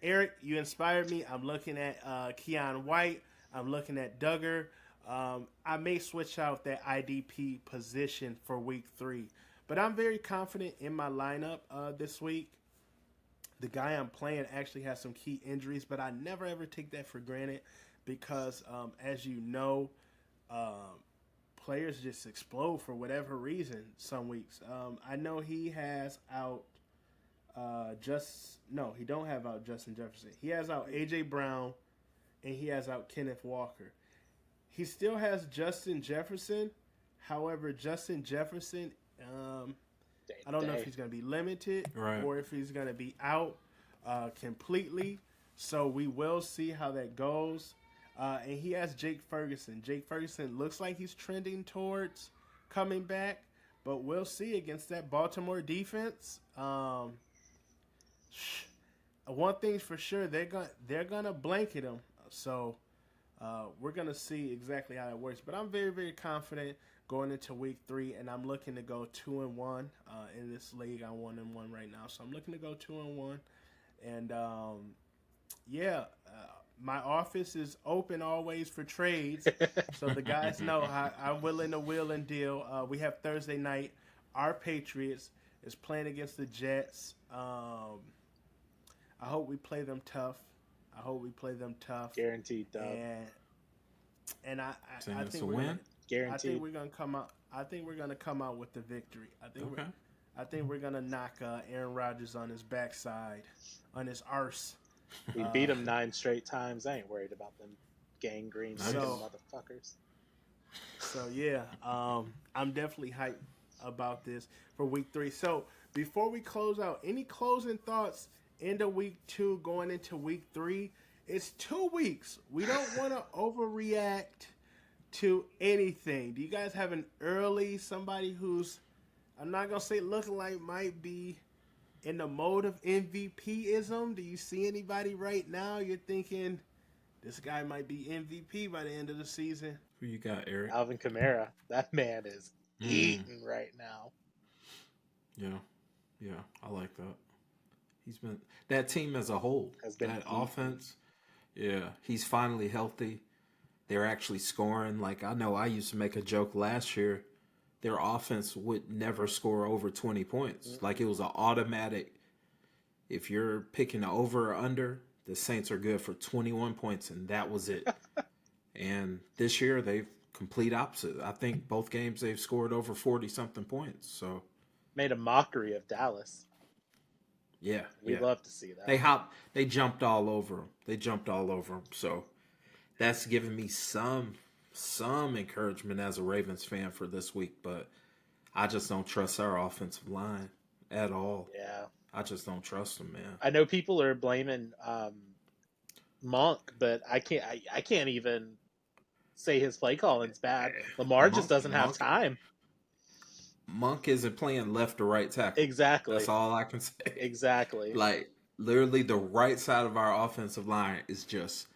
[SPEAKER 3] Eric, you inspired me. I'm looking at Keon White. I'm looking at Duggar. I may switch out that IDP position for week 3. But I'm very confident in my lineup this week. The guy I'm playing actually has some key injuries, but I never ever take that for granted because, as you know, players just explode for whatever reason some weeks. I know he has out he don't have out Justin Jefferson. He has out A.J. Brown, and he has out Kenneth Walker. He still has Justin Jefferson. However, Justin Jefferson, I don't know if he's going to be limited or if he's going to be out completely. So we will see how that goes. And he has Jake Ferguson. Jake Ferguson looks like he's trending towards coming back, but we'll see against that Baltimore defense. One thing's for sure, they're gonna blanket him. So we're gonna see exactly how that works. But I'm very, very confident going into week 3, and I'm looking to go 2-1 in this league. I'm 1-1 right now, so I'm looking to go 2-1. And my office is open always for trades, so the guys know I'm willing to wheel and deal. We have Thursday night. Our Patriots is playing against the Jets. I hope we play them tough.
[SPEAKER 2] Guaranteed dub.
[SPEAKER 3] And I think
[SPEAKER 1] we're win.
[SPEAKER 2] Guaranteed.
[SPEAKER 3] I think we're gonna come out. I think we're gonna come out with the victory. I think we're gonna knock Aaron Rodgers on his backside, on his arse.
[SPEAKER 2] We beat him 9 straight times. I ain't worried about them gangrene motherfuckers.
[SPEAKER 3] So yeah, I'm definitely hyped about this for week 3. So before we close out, any closing thoughts into week 2 going into week 3? It's 2 weeks. We don't want to overreact to anything. Do you guys have an early somebody who's, I'm not gonna say looking like, might be in the mode of MVP-ism? Do you see anybody right now you're thinking this guy might be MVP by the end of the season?
[SPEAKER 1] Who you got, Eric?
[SPEAKER 2] Alvin Kamara. That man is eating right now.
[SPEAKER 1] Yeah, I like that. He's been, that team as a whole
[SPEAKER 2] has been
[SPEAKER 1] that offense. Yeah, he's finally healthy. they're actually scoring. Like, I know I used to make a joke last year. Their offense would never score over 20 points. Like, it was an automatic. If you're picking the over or under, the Saints are good for 21 points, and that was it. And this year, they've complete opposite. I think both games they've scored over 40 something points. So,
[SPEAKER 2] Made a mockery of Dallas.
[SPEAKER 1] yeah,
[SPEAKER 2] We'd
[SPEAKER 1] yeah.
[SPEAKER 2] love to see that.
[SPEAKER 1] They jumped all over them. They jumped all over them. So, that's given me some encouragement as a Ravens fan for this week, but I just don't trust our offensive line at all.
[SPEAKER 2] Yeah.
[SPEAKER 1] I just don't trust them, man.
[SPEAKER 2] I know people are blaming Monk, but I can't even say his play calling's bad. Lamar just
[SPEAKER 1] Monk,
[SPEAKER 2] doesn't have
[SPEAKER 1] Monk,
[SPEAKER 2] time.
[SPEAKER 1] Monk isn't playing left or right tackle.
[SPEAKER 2] Exactly.
[SPEAKER 1] That's all I can say.
[SPEAKER 2] Exactly.
[SPEAKER 1] Like, literally, the right side of our offensive line is just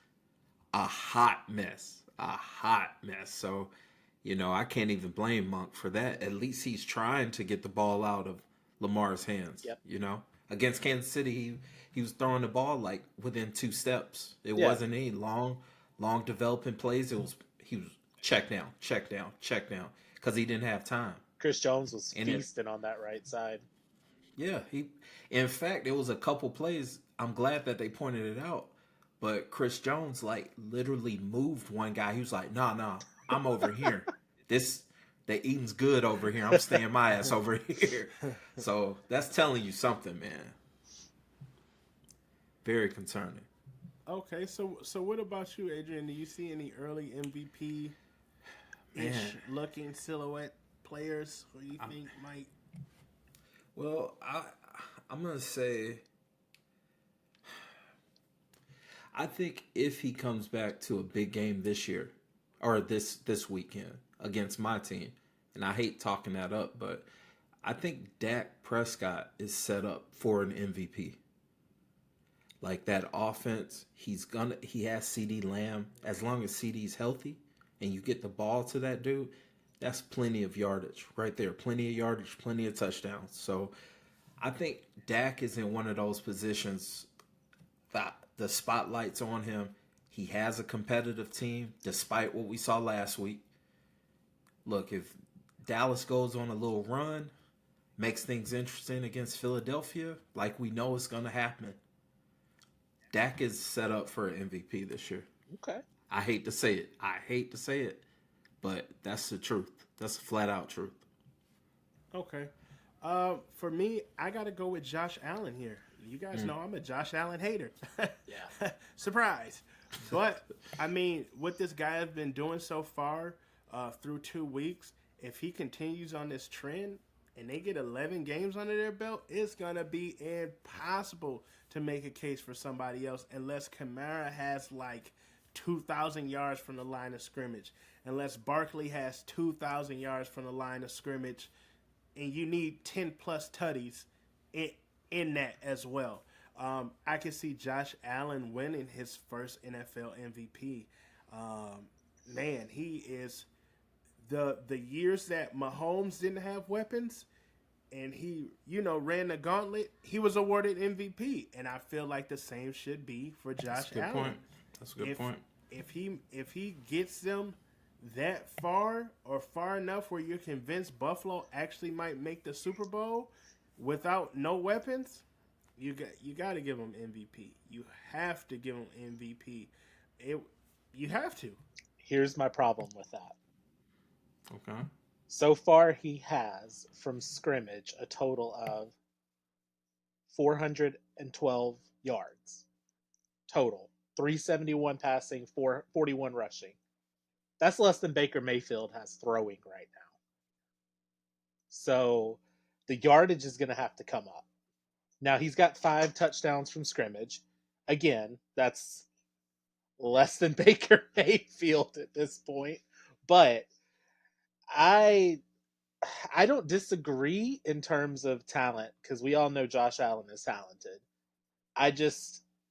[SPEAKER 1] a hot mess. A hot mess. So, I can't even blame Monk for that. At least he's trying to get the ball out of Lamar's hands.
[SPEAKER 2] Yep.
[SPEAKER 1] Against Kansas City, he was throwing the ball like within 2 steps. It
[SPEAKER 2] Yeah.
[SPEAKER 1] wasn't any long developing plays. He was check down, check down, check down because he didn't have time.
[SPEAKER 2] Chris Jones was
[SPEAKER 1] And
[SPEAKER 2] feasting on that right side.
[SPEAKER 1] Yeah, in fact, it was a couple plays. I'm glad that they pointed it out. But Chris Jones, like, literally moved one guy. He was like, nah, I'm over here. The eating's good over here. I'm staying my ass over here. So that's telling you something, man. Very concerning.
[SPEAKER 3] Okay, so what about you, Adrian? Do you see any early MVP ish
[SPEAKER 1] Man.
[SPEAKER 3] looking silhouette players who you think might?
[SPEAKER 1] Well, I'm gonna say, I think if he comes back to a big game this year or this weekend against my team, and I hate talking that up, but I think Dak Prescott is set up for an MVP. Like, that offense, he has CD Lamb. As long as CD's healthy and you get the ball to that dude, that's plenty of yardage right there. Plenty of yardage, plenty of touchdowns. So I think Dak is in one of those positions that the spotlight's on him. He has a competitive team, despite what we saw last week. Look, if Dallas goes on a little run, makes things interesting against Philadelphia, like we know it's going to happen, Dak is set up for an MVP this year.
[SPEAKER 2] Okay.
[SPEAKER 1] I hate to say it. But that's the truth. That's the flat out truth.
[SPEAKER 3] Okay. For me, I got to go with Josh Allen here. You guys know I'm a Josh Allen hater.
[SPEAKER 2] Yeah.
[SPEAKER 3] Surprise. But, I mean, what this guy has been doing so far through 2 weeks, if he continues on this trend and they get 11 games under their belt, it's going to be impossible to make a case for somebody else unless Kamara has like 2,000 yards from the line of scrimmage, unless Barkley has 2,000 yards from the line of scrimmage, and you need 10 plus tutties in that as well. I can see Josh Allen winning his first NFL MVP. Man, he is the years that Mahomes didn't have weapons and he, ran the gauntlet, he was awarded MVP. And I feel like the same should be for Josh Allen.
[SPEAKER 1] That's a good point.
[SPEAKER 3] If he gets them that far or far enough where you're convinced Buffalo actually might make the Super Bowl without no weapons, you got to give him MVP. You have to give him MVP. You have to.
[SPEAKER 2] Here's my problem with that.
[SPEAKER 1] Okay.
[SPEAKER 2] So far, he has, from scrimmage, a total of 412 yards. Total. 371 passing, 441 rushing. That's less than Baker Mayfield has throwing right now. So the yardage is going to have to come up. Now, he's got 5 touchdowns from scrimmage. Again, that's less than Baker Mayfield at this point. But I don't disagree in terms of talent because we all know Josh Allen is talented.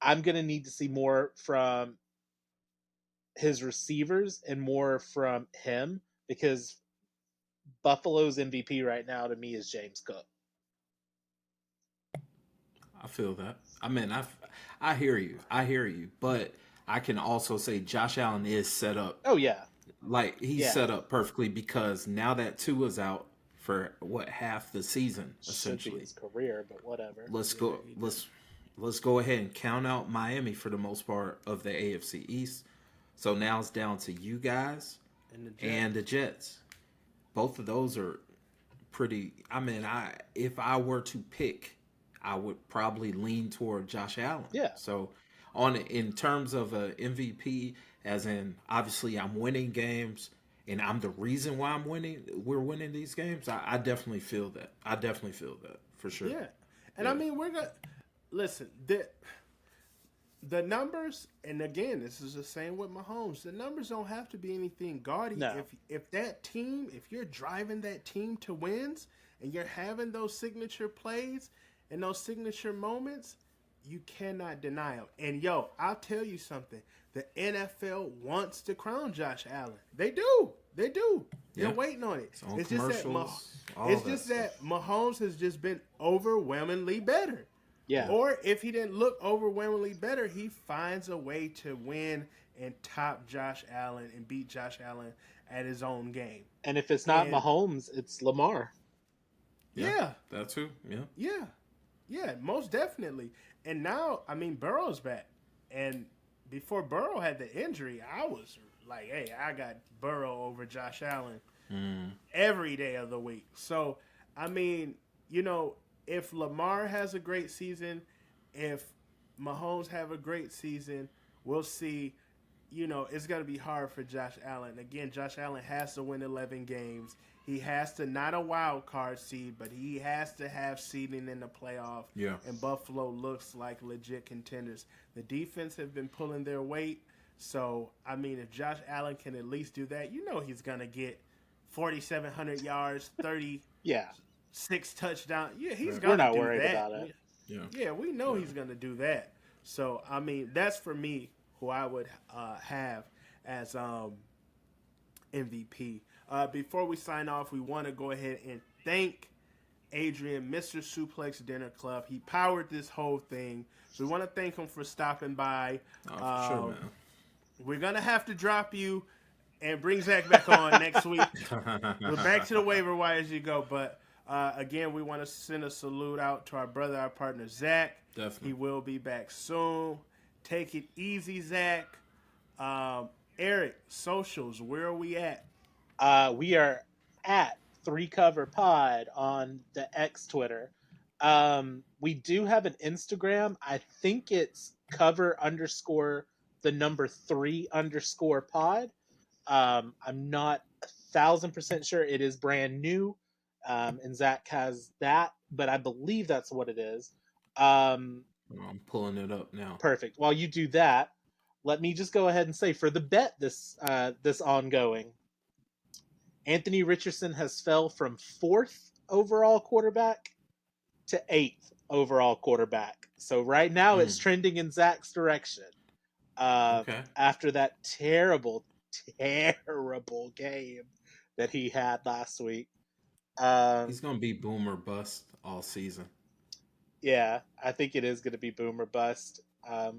[SPEAKER 2] I'm going to need to see more from his receivers and more from him because Buffalo's MVP right now to me is James Cook.
[SPEAKER 1] I feel that. I mean, I hear you. But I can also say Josh Allen is set up
[SPEAKER 2] Oh yeah,
[SPEAKER 1] like he's
[SPEAKER 2] yeah.
[SPEAKER 1] set up perfectly because now that Tua's out for what half the season
[SPEAKER 2] Should be
[SPEAKER 1] essentially.
[SPEAKER 2] his career, but whatever.
[SPEAKER 1] Let's
[SPEAKER 3] Yeah,
[SPEAKER 1] go.
[SPEAKER 3] he did.
[SPEAKER 1] Let's go ahead and count out Miami for the most part of the AFC East. So now it's down to you guys
[SPEAKER 3] And the Jets.
[SPEAKER 1] and the Jets. Both of those are pretty. I mean, I if I were to pick, I would probably lean toward Josh Allen.
[SPEAKER 2] Yeah,
[SPEAKER 1] So, on in terms of a MVP, as in obviously I'm winning games, and I'm the reason why I'm winning. We're winning these games. I definitely feel that. I definitely feel that for sure.
[SPEAKER 3] Yeah. And I
[SPEAKER 1] Yeah.
[SPEAKER 3] mean, we're gonna listen. The numbers, and again, this is the same with Mahomes. The numbers don't have to be anything gaudy.
[SPEAKER 2] No.
[SPEAKER 3] If that team, if you're driving that team to wins, and you're having those signature plays and those signature moments, you cannot deny them. And yo, I'll tell you something. The NFL wants to crown Josh Allen. They do. They do. They're
[SPEAKER 1] Yeah.
[SPEAKER 3] waiting on it.
[SPEAKER 1] It's on
[SPEAKER 3] It's just that
[SPEAKER 1] commercials. All
[SPEAKER 3] it's
[SPEAKER 1] that
[SPEAKER 3] just
[SPEAKER 1] stuff.
[SPEAKER 3] that Mahomes has just been overwhelmingly better.
[SPEAKER 2] yeah.
[SPEAKER 3] Or if he didn't look overwhelmingly better, he finds a way to win and top Josh Allen and beat Josh Allen at his own game.
[SPEAKER 2] And if it's not
[SPEAKER 3] And-
[SPEAKER 2] Mahomes, it's Lamar.
[SPEAKER 3] Yeah,
[SPEAKER 1] That too. Yeah.
[SPEAKER 3] yeah, yeah, most definitely. And now, I mean, Burrow's back. And before Burrow had the injury, I was like, hey, I got Burrow over Josh Allen every day of the week. So, I mean, you know, if Lamar has a great season, if Mahomes have a great season, we'll see. You know, it's going to be hard for Josh Allen. Again, Josh Allen has to win 11 games. He has to, not a wild card seed, but he has to have seeding in the playoff.
[SPEAKER 1] Yeah.
[SPEAKER 3] And Buffalo looks like legit contenders. The defense have been pulling their weight. So, I mean, if Josh Allen can at least do that, you know he's going to get 4,700 yards, 36
[SPEAKER 2] Yeah,
[SPEAKER 3] touchdowns. Yeah, he's
[SPEAKER 1] Right.
[SPEAKER 3] going to
[SPEAKER 2] we're not
[SPEAKER 3] do
[SPEAKER 2] worried
[SPEAKER 3] that.
[SPEAKER 2] about it.
[SPEAKER 1] Yeah.
[SPEAKER 3] Yeah, we know he's going to do that. So, I mean, that's for me who I would have as MVP. Before we sign off, we want to go ahead and thank Adrian, Mr. Suplex Dinner Club. He powered this whole thing. So we want to thank him for stopping by.
[SPEAKER 1] Oh, for sure, man.
[SPEAKER 3] We're going to have to drop you and bring Zach back on next week. We're back to the waiver wire as you go. But again, we want to send a salute out to our brother, our partner, Zach.
[SPEAKER 1] Definitely.
[SPEAKER 3] He will be back soon. Take it easy, Zach. Eric, socials, where are we at?
[SPEAKER 2] We are at 3Cover Pod on the X Twitter. We do have an Instagram. I think it's cover_3_pod. I'm not 1,000% sure. It is brand new, and Zach has that, but I believe that's what it is.
[SPEAKER 1] I'm pulling it up now.
[SPEAKER 2] Perfect. While you do that, let me just go ahead and say for the bet this ongoing, Anthony Richardson has fell from 4th overall quarterback to 8th overall quarterback. So right now it's trending in Zach's direction.
[SPEAKER 1] Okay.
[SPEAKER 2] After that terrible game that he had last week.
[SPEAKER 1] He's gonna be boom or bust all season.
[SPEAKER 2] Yeah, I think it is going to be boom or bust. I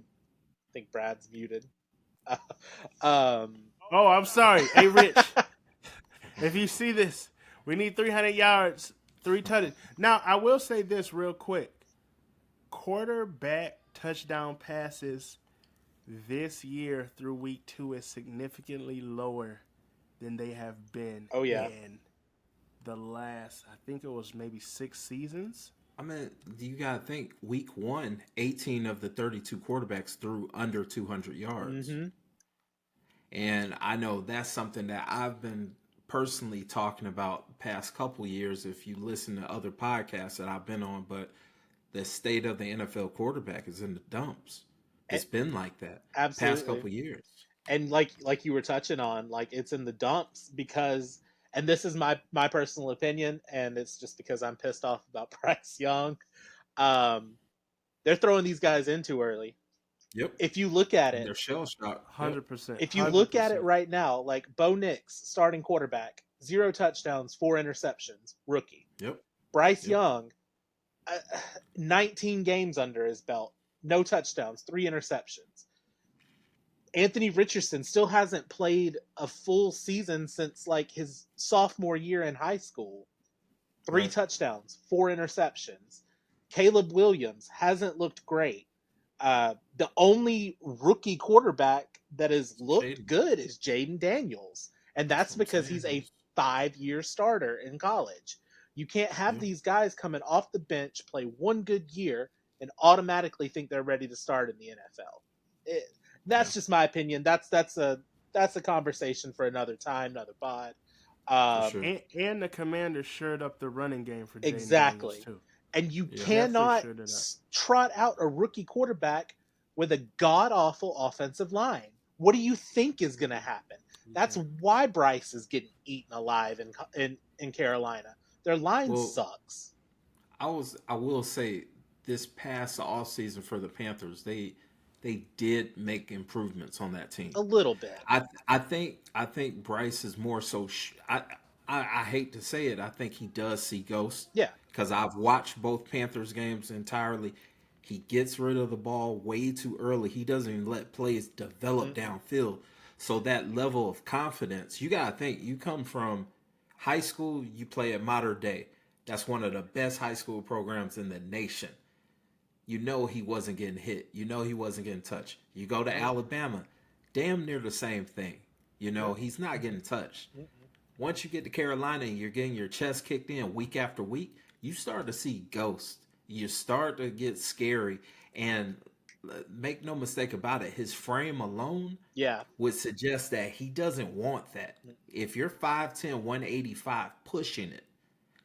[SPEAKER 2] think Brad's muted.
[SPEAKER 3] Oh, I'm sorry. Hey, Rich, if you see this, we need 300 yards, 3 touchdowns. Now, I will say this real quick. Quarterback touchdown passes this year through week 2 is significantly lower than they have been in the last, I think it was maybe 6 seasons.
[SPEAKER 1] I mean, you gotta think. Week 1, 18 of the 32 quarterbacks threw under 200 yards, and I know that's something that I've been personally talking about the past couple years. If you listen to other podcasts that I've been on, but the state of the NFL quarterback is in the dumps. It's been like that
[SPEAKER 2] Absolutely.
[SPEAKER 1] past couple years.
[SPEAKER 2] And like you were touching on, like it's in the dumps because, and this is my personal opinion, and it's just because I'm pissed off about Bryce Young. They're throwing these guys in too early.
[SPEAKER 1] Yep.
[SPEAKER 2] If you look at it,
[SPEAKER 1] They're shell shocked.
[SPEAKER 3] 100%.
[SPEAKER 2] if you look at it right now, like Bo Nix, starting quarterback, 0 touchdowns, 4 interceptions, rookie.
[SPEAKER 1] Yep.
[SPEAKER 2] Bryce Young, 19 games under his belt, no touchdowns, 3 interceptions. Anthony Richardson still hasn't played a full season since like his sophomore year in high school. Three
[SPEAKER 1] Right.
[SPEAKER 2] touchdowns, four interceptions. Caleb Williams hasn't looked great. The only rookie quarterback that has looked
[SPEAKER 1] Jaden.
[SPEAKER 2] good is Jaden Daniels, and
[SPEAKER 1] That's
[SPEAKER 2] that's
[SPEAKER 1] what I'm
[SPEAKER 2] because
[SPEAKER 1] saying.
[SPEAKER 2] he's a 5-year starter in college. You can't have
[SPEAKER 1] Yeah,
[SPEAKER 2] these guys coming off the bench, play one good year, and automatically think they're ready to start in the NFL. It,
[SPEAKER 1] yeah,
[SPEAKER 2] that's just my opinion. That's a conversation for another time, another pod.
[SPEAKER 1] for sure.
[SPEAKER 3] And the Commanders shored up the running game for Jaden Daniels
[SPEAKER 2] Exactly.
[SPEAKER 3] too.
[SPEAKER 2] And you
[SPEAKER 1] Yeah,
[SPEAKER 3] Definitely
[SPEAKER 2] cannot
[SPEAKER 3] shored it up.
[SPEAKER 2] trot out a rookie quarterback with a god awful offensive line. What do you think is going to happen?
[SPEAKER 3] You
[SPEAKER 2] That's
[SPEAKER 3] can't.
[SPEAKER 2] why Bryce is getting eaten alive in Carolina. Their line
[SPEAKER 1] well,
[SPEAKER 2] sucks
[SPEAKER 1] I will say this past off season for the Panthers, they did make improvements on that team.
[SPEAKER 2] a little bit.
[SPEAKER 1] I think Bryce is more so. I hate to say it. I think he does see ghosts
[SPEAKER 2] Yeah.
[SPEAKER 1] because I've watched both Panthers games entirely. He gets rid of the ball way too early. He doesn't even let plays develop
[SPEAKER 2] Mm-mm.
[SPEAKER 1] downfield. So that level of confidence, you gotta think. You come from high school, you play at Modern Day. That's one of the best high school programs in the nation. You know he wasn't getting hit. You know he wasn't getting touched. You go to
[SPEAKER 3] Mm-mm.
[SPEAKER 1] Alabama, damn near the same thing. You know,
[SPEAKER 3] Yep.
[SPEAKER 1] he's not getting touched.
[SPEAKER 2] Mm-mm.
[SPEAKER 1] Once you get to Carolina and you're getting your chest kicked in week after week, you start to see ghosts. You start to get scary. And make no mistake about it, his frame alone
[SPEAKER 2] Yeah.
[SPEAKER 1] would suggest that he doesn't want that.
[SPEAKER 2] Mm-mm.
[SPEAKER 1] If you're 5'10, 185, pushing it,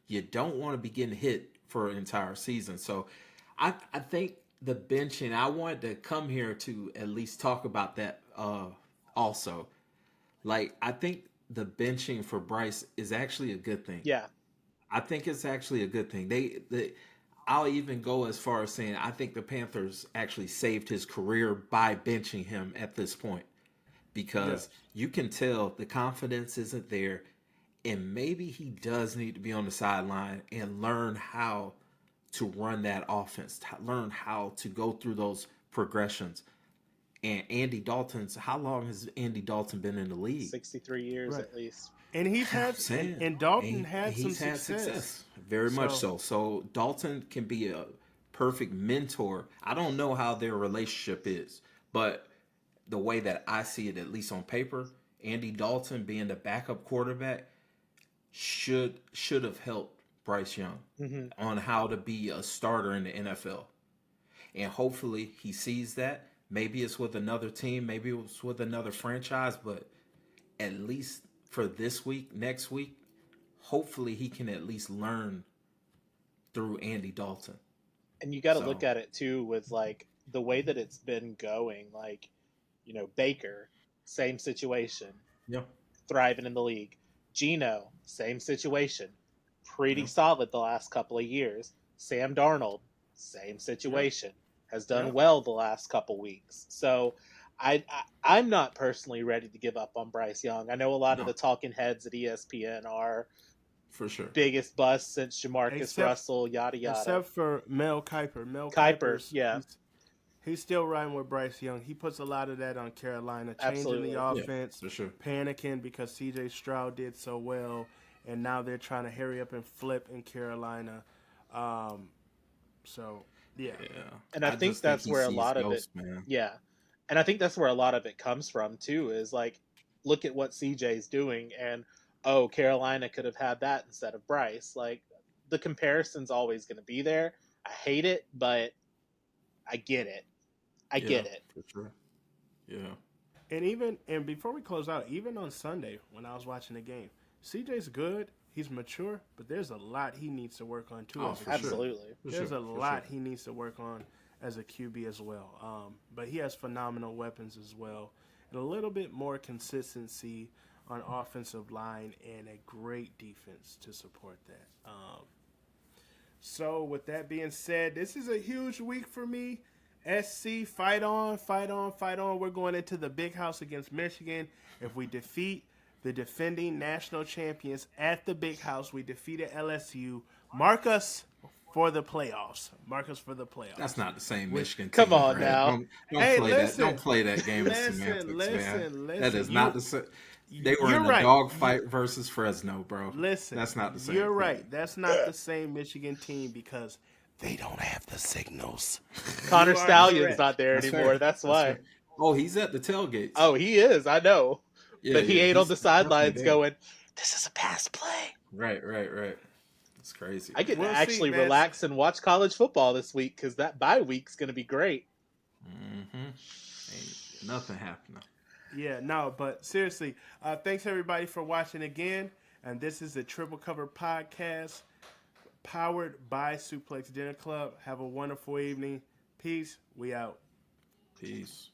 [SPEAKER 1] you don't want to be getting hit for an entire season. So I think the benching, I wanted to come here to at least talk about that also. Like, I think the benching for Bryce is actually a good thing.
[SPEAKER 2] Yeah.
[SPEAKER 1] I think it's actually a good thing. I'll even go as far as saying I think the Panthers actually saved his career by benching him at this point because
[SPEAKER 3] Yes.
[SPEAKER 1] you can tell the confidence isn't there, and maybe he does need to be on the sideline and learn how to run that offense, to learn how to go through those progressions. And Andy Dalton's, how long has Andy Dalton been in the league?
[SPEAKER 2] 63 years
[SPEAKER 3] Right.
[SPEAKER 2] at least.
[SPEAKER 3] And he's
[SPEAKER 1] I'm
[SPEAKER 3] had
[SPEAKER 1] saying,
[SPEAKER 3] and Dalton
[SPEAKER 1] and
[SPEAKER 3] had some
[SPEAKER 1] he's had
[SPEAKER 3] success.
[SPEAKER 1] success, very much
[SPEAKER 3] So
[SPEAKER 1] so. So Dalton can be a perfect mentor. I don't know how their relationship is, but the way that I see it, at least on paper, Andy Dalton being the backup quarterback should have helped Bryce Young
[SPEAKER 2] Mm-hmm.
[SPEAKER 1] on how to be a starter in the NFL. And hopefully he sees that. Maybe it's with another team, maybe it's with another franchise, but at least for this week, next week, hopefully he can at least learn through Andy Dalton.
[SPEAKER 2] And you got to look
[SPEAKER 1] So,
[SPEAKER 2] at it too with like the way that it's been going. Like, Baker, same situation,
[SPEAKER 1] yeah,
[SPEAKER 2] thriving in the league. Gino, same situation, pretty
[SPEAKER 1] yeah,
[SPEAKER 2] solid the last couple of years. Sam Darnold, same
[SPEAKER 1] yeah,
[SPEAKER 2] situation, has
[SPEAKER 1] yeah.
[SPEAKER 2] done well the last couple weeks. So I'm not personally ready to give up on Bryce Young. I know a lot of
[SPEAKER 1] No,
[SPEAKER 2] the talking heads at ESPN are
[SPEAKER 1] for sure.
[SPEAKER 2] biggest bust since Jamarcus
[SPEAKER 3] except
[SPEAKER 2] Russell, yada yada.
[SPEAKER 3] except for Mel Kiper. Mel
[SPEAKER 2] Kuiper,
[SPEAKER 3] Kiper's
[SPEAKER 2] yeah,
[SPEAKER 3] he's still riding with Bryce Young. He puts a lot of that on Carolina, changing the
[SPEAKER 2] absolutely.
[SPEAKER 1] Yeah,
[SPEAKER 3] offense,
[SPEAKER 1] for sure.
[SPEAKER 3] panicking because CJ Stroud did so well, and now they're trying to hurry up and flip in Carolina. Um, so yeah,
[SPEAKER 1] Yeah,
[SPEAKER 2] And I
[SPEAKER 1] I
[SPEAKER 2] think
[SPEAKER 1] just think
[SPEAKER 2] that's
[SPEAKER 1] he
[SPEAKER 2] where a
[SPEAKER 1] sees
[SPEAKER 2] lot of it,
[SPEAKER 1] ghosts, man.
[SPEAKER 2] yeah. And I think that's where a lot of it comes from too. Is like, look at what CJ's doing, and oh, Carolina could have had that instead of Bryce. Like, the comparison's always going to be there. I hate it, but I get it. I
[SPEAKER 1] Yeah,
[SPEAKER 2] get it.
[SPEAKER 1] for sure. Yeah,
[SPEAKER 3] and before we close out, even on Sunday when I was watching the game, CJ's good. He's mature, but there's a lot he needs to work on too
[SPEAKER 1] oh,
[SPEAKER 3] as a
[SPEAKER 1] for sure,
[SPEAKER 3] QB.
[SPEAKER 2] Absolutely.
[SPEAKER 1] for
[SPEAKER 3] There's
[SPEAKER 1] sure,
[SPEAKER 3] a
[SPEAKER 1] for sure.
[SPEAKER 3] lot he needs to work on as a QB as well. But he has phenomenal weapons as well, and a little bit more consistency on offensive line and a great defense to support that. So with that being said, this is a huge week for me. SC, fight on, fight on, fight on. We're going into the big house against Michigan. If we defeat the defending national champions at the big house, we defeated LSU. Mark us for the playoffs. Mark us for the playoffs.
[SPEAKER 1] That's not the same Michigan team.
[SPEAKER 2] Come on
[SPEAKER 1] Brad.
[SPEAKER 2] now.
[SPEAKER 1] Don't
[SPEAKER 3] Hey,
[SPEAKER 1] play
[SPEAKER 3] listen.
[SPEAKER 1] that. Don't play that game of semantics, man. That is not the same. They were
[SPEAKER 3] You're
[SPEAKER 1] in the
[SPEAKER 3] right.
[SPEAKER 1] dog fight versus Fresno, bro.
[SPEAKER 3] Listen,
[SPEAKER 1] that's not the same.
[SPEAKER 3] You're
[SPEAKER 1] thing.
[SPEAKER 3] right. That's not the same Michigan team because they don't have the signals.
[SPEAKER 2] Connor
[SPEAKER 3] You are
[SPEAKER 2] Stallion's
[SPEAKER 3] correct.
[SPEAKER 2] not there
[SPEAKER 1] That's
[SPEAKER 2] anymore.
[SPEAKER 1] fair.
[SPEAKER 2] That's why.
[SPEAKER 1] fair. Oh, he's at the tailgates.
[SPEAKER 2] Oh, he is. I know.
[SPEAKER 1] yeah,
[SPEAKER 2] But he ain't on the
[SPEAKER 1] he's
[SPEAKER 2] sidelines
[SPEAKER 1] definitely there.
[SPEAKER 2] going, "This is a pass play."
[SPEAKER 1] Right. It's crazy.
[SPEAKER 2] I get
[SPEAKER 3] We'll
[SPEAKER 2] to
[SPEAKER 3] see,
[SPEAKER 2] actually
[SPEAKER 3] man.
[SPEAKER 2] relax and watch college football this week because that bye week's going to be great.
[SPEAKER 1] Ain't nothing happening.
[SPEAKER 3] Yeah, no, but seriously, thanks everybody for watching again. And this is the Triple Cover Podcast powered by Suplex Dinner Club. Have a wonderful evening. Peace. We out.
[SPEAKER 1] Peace.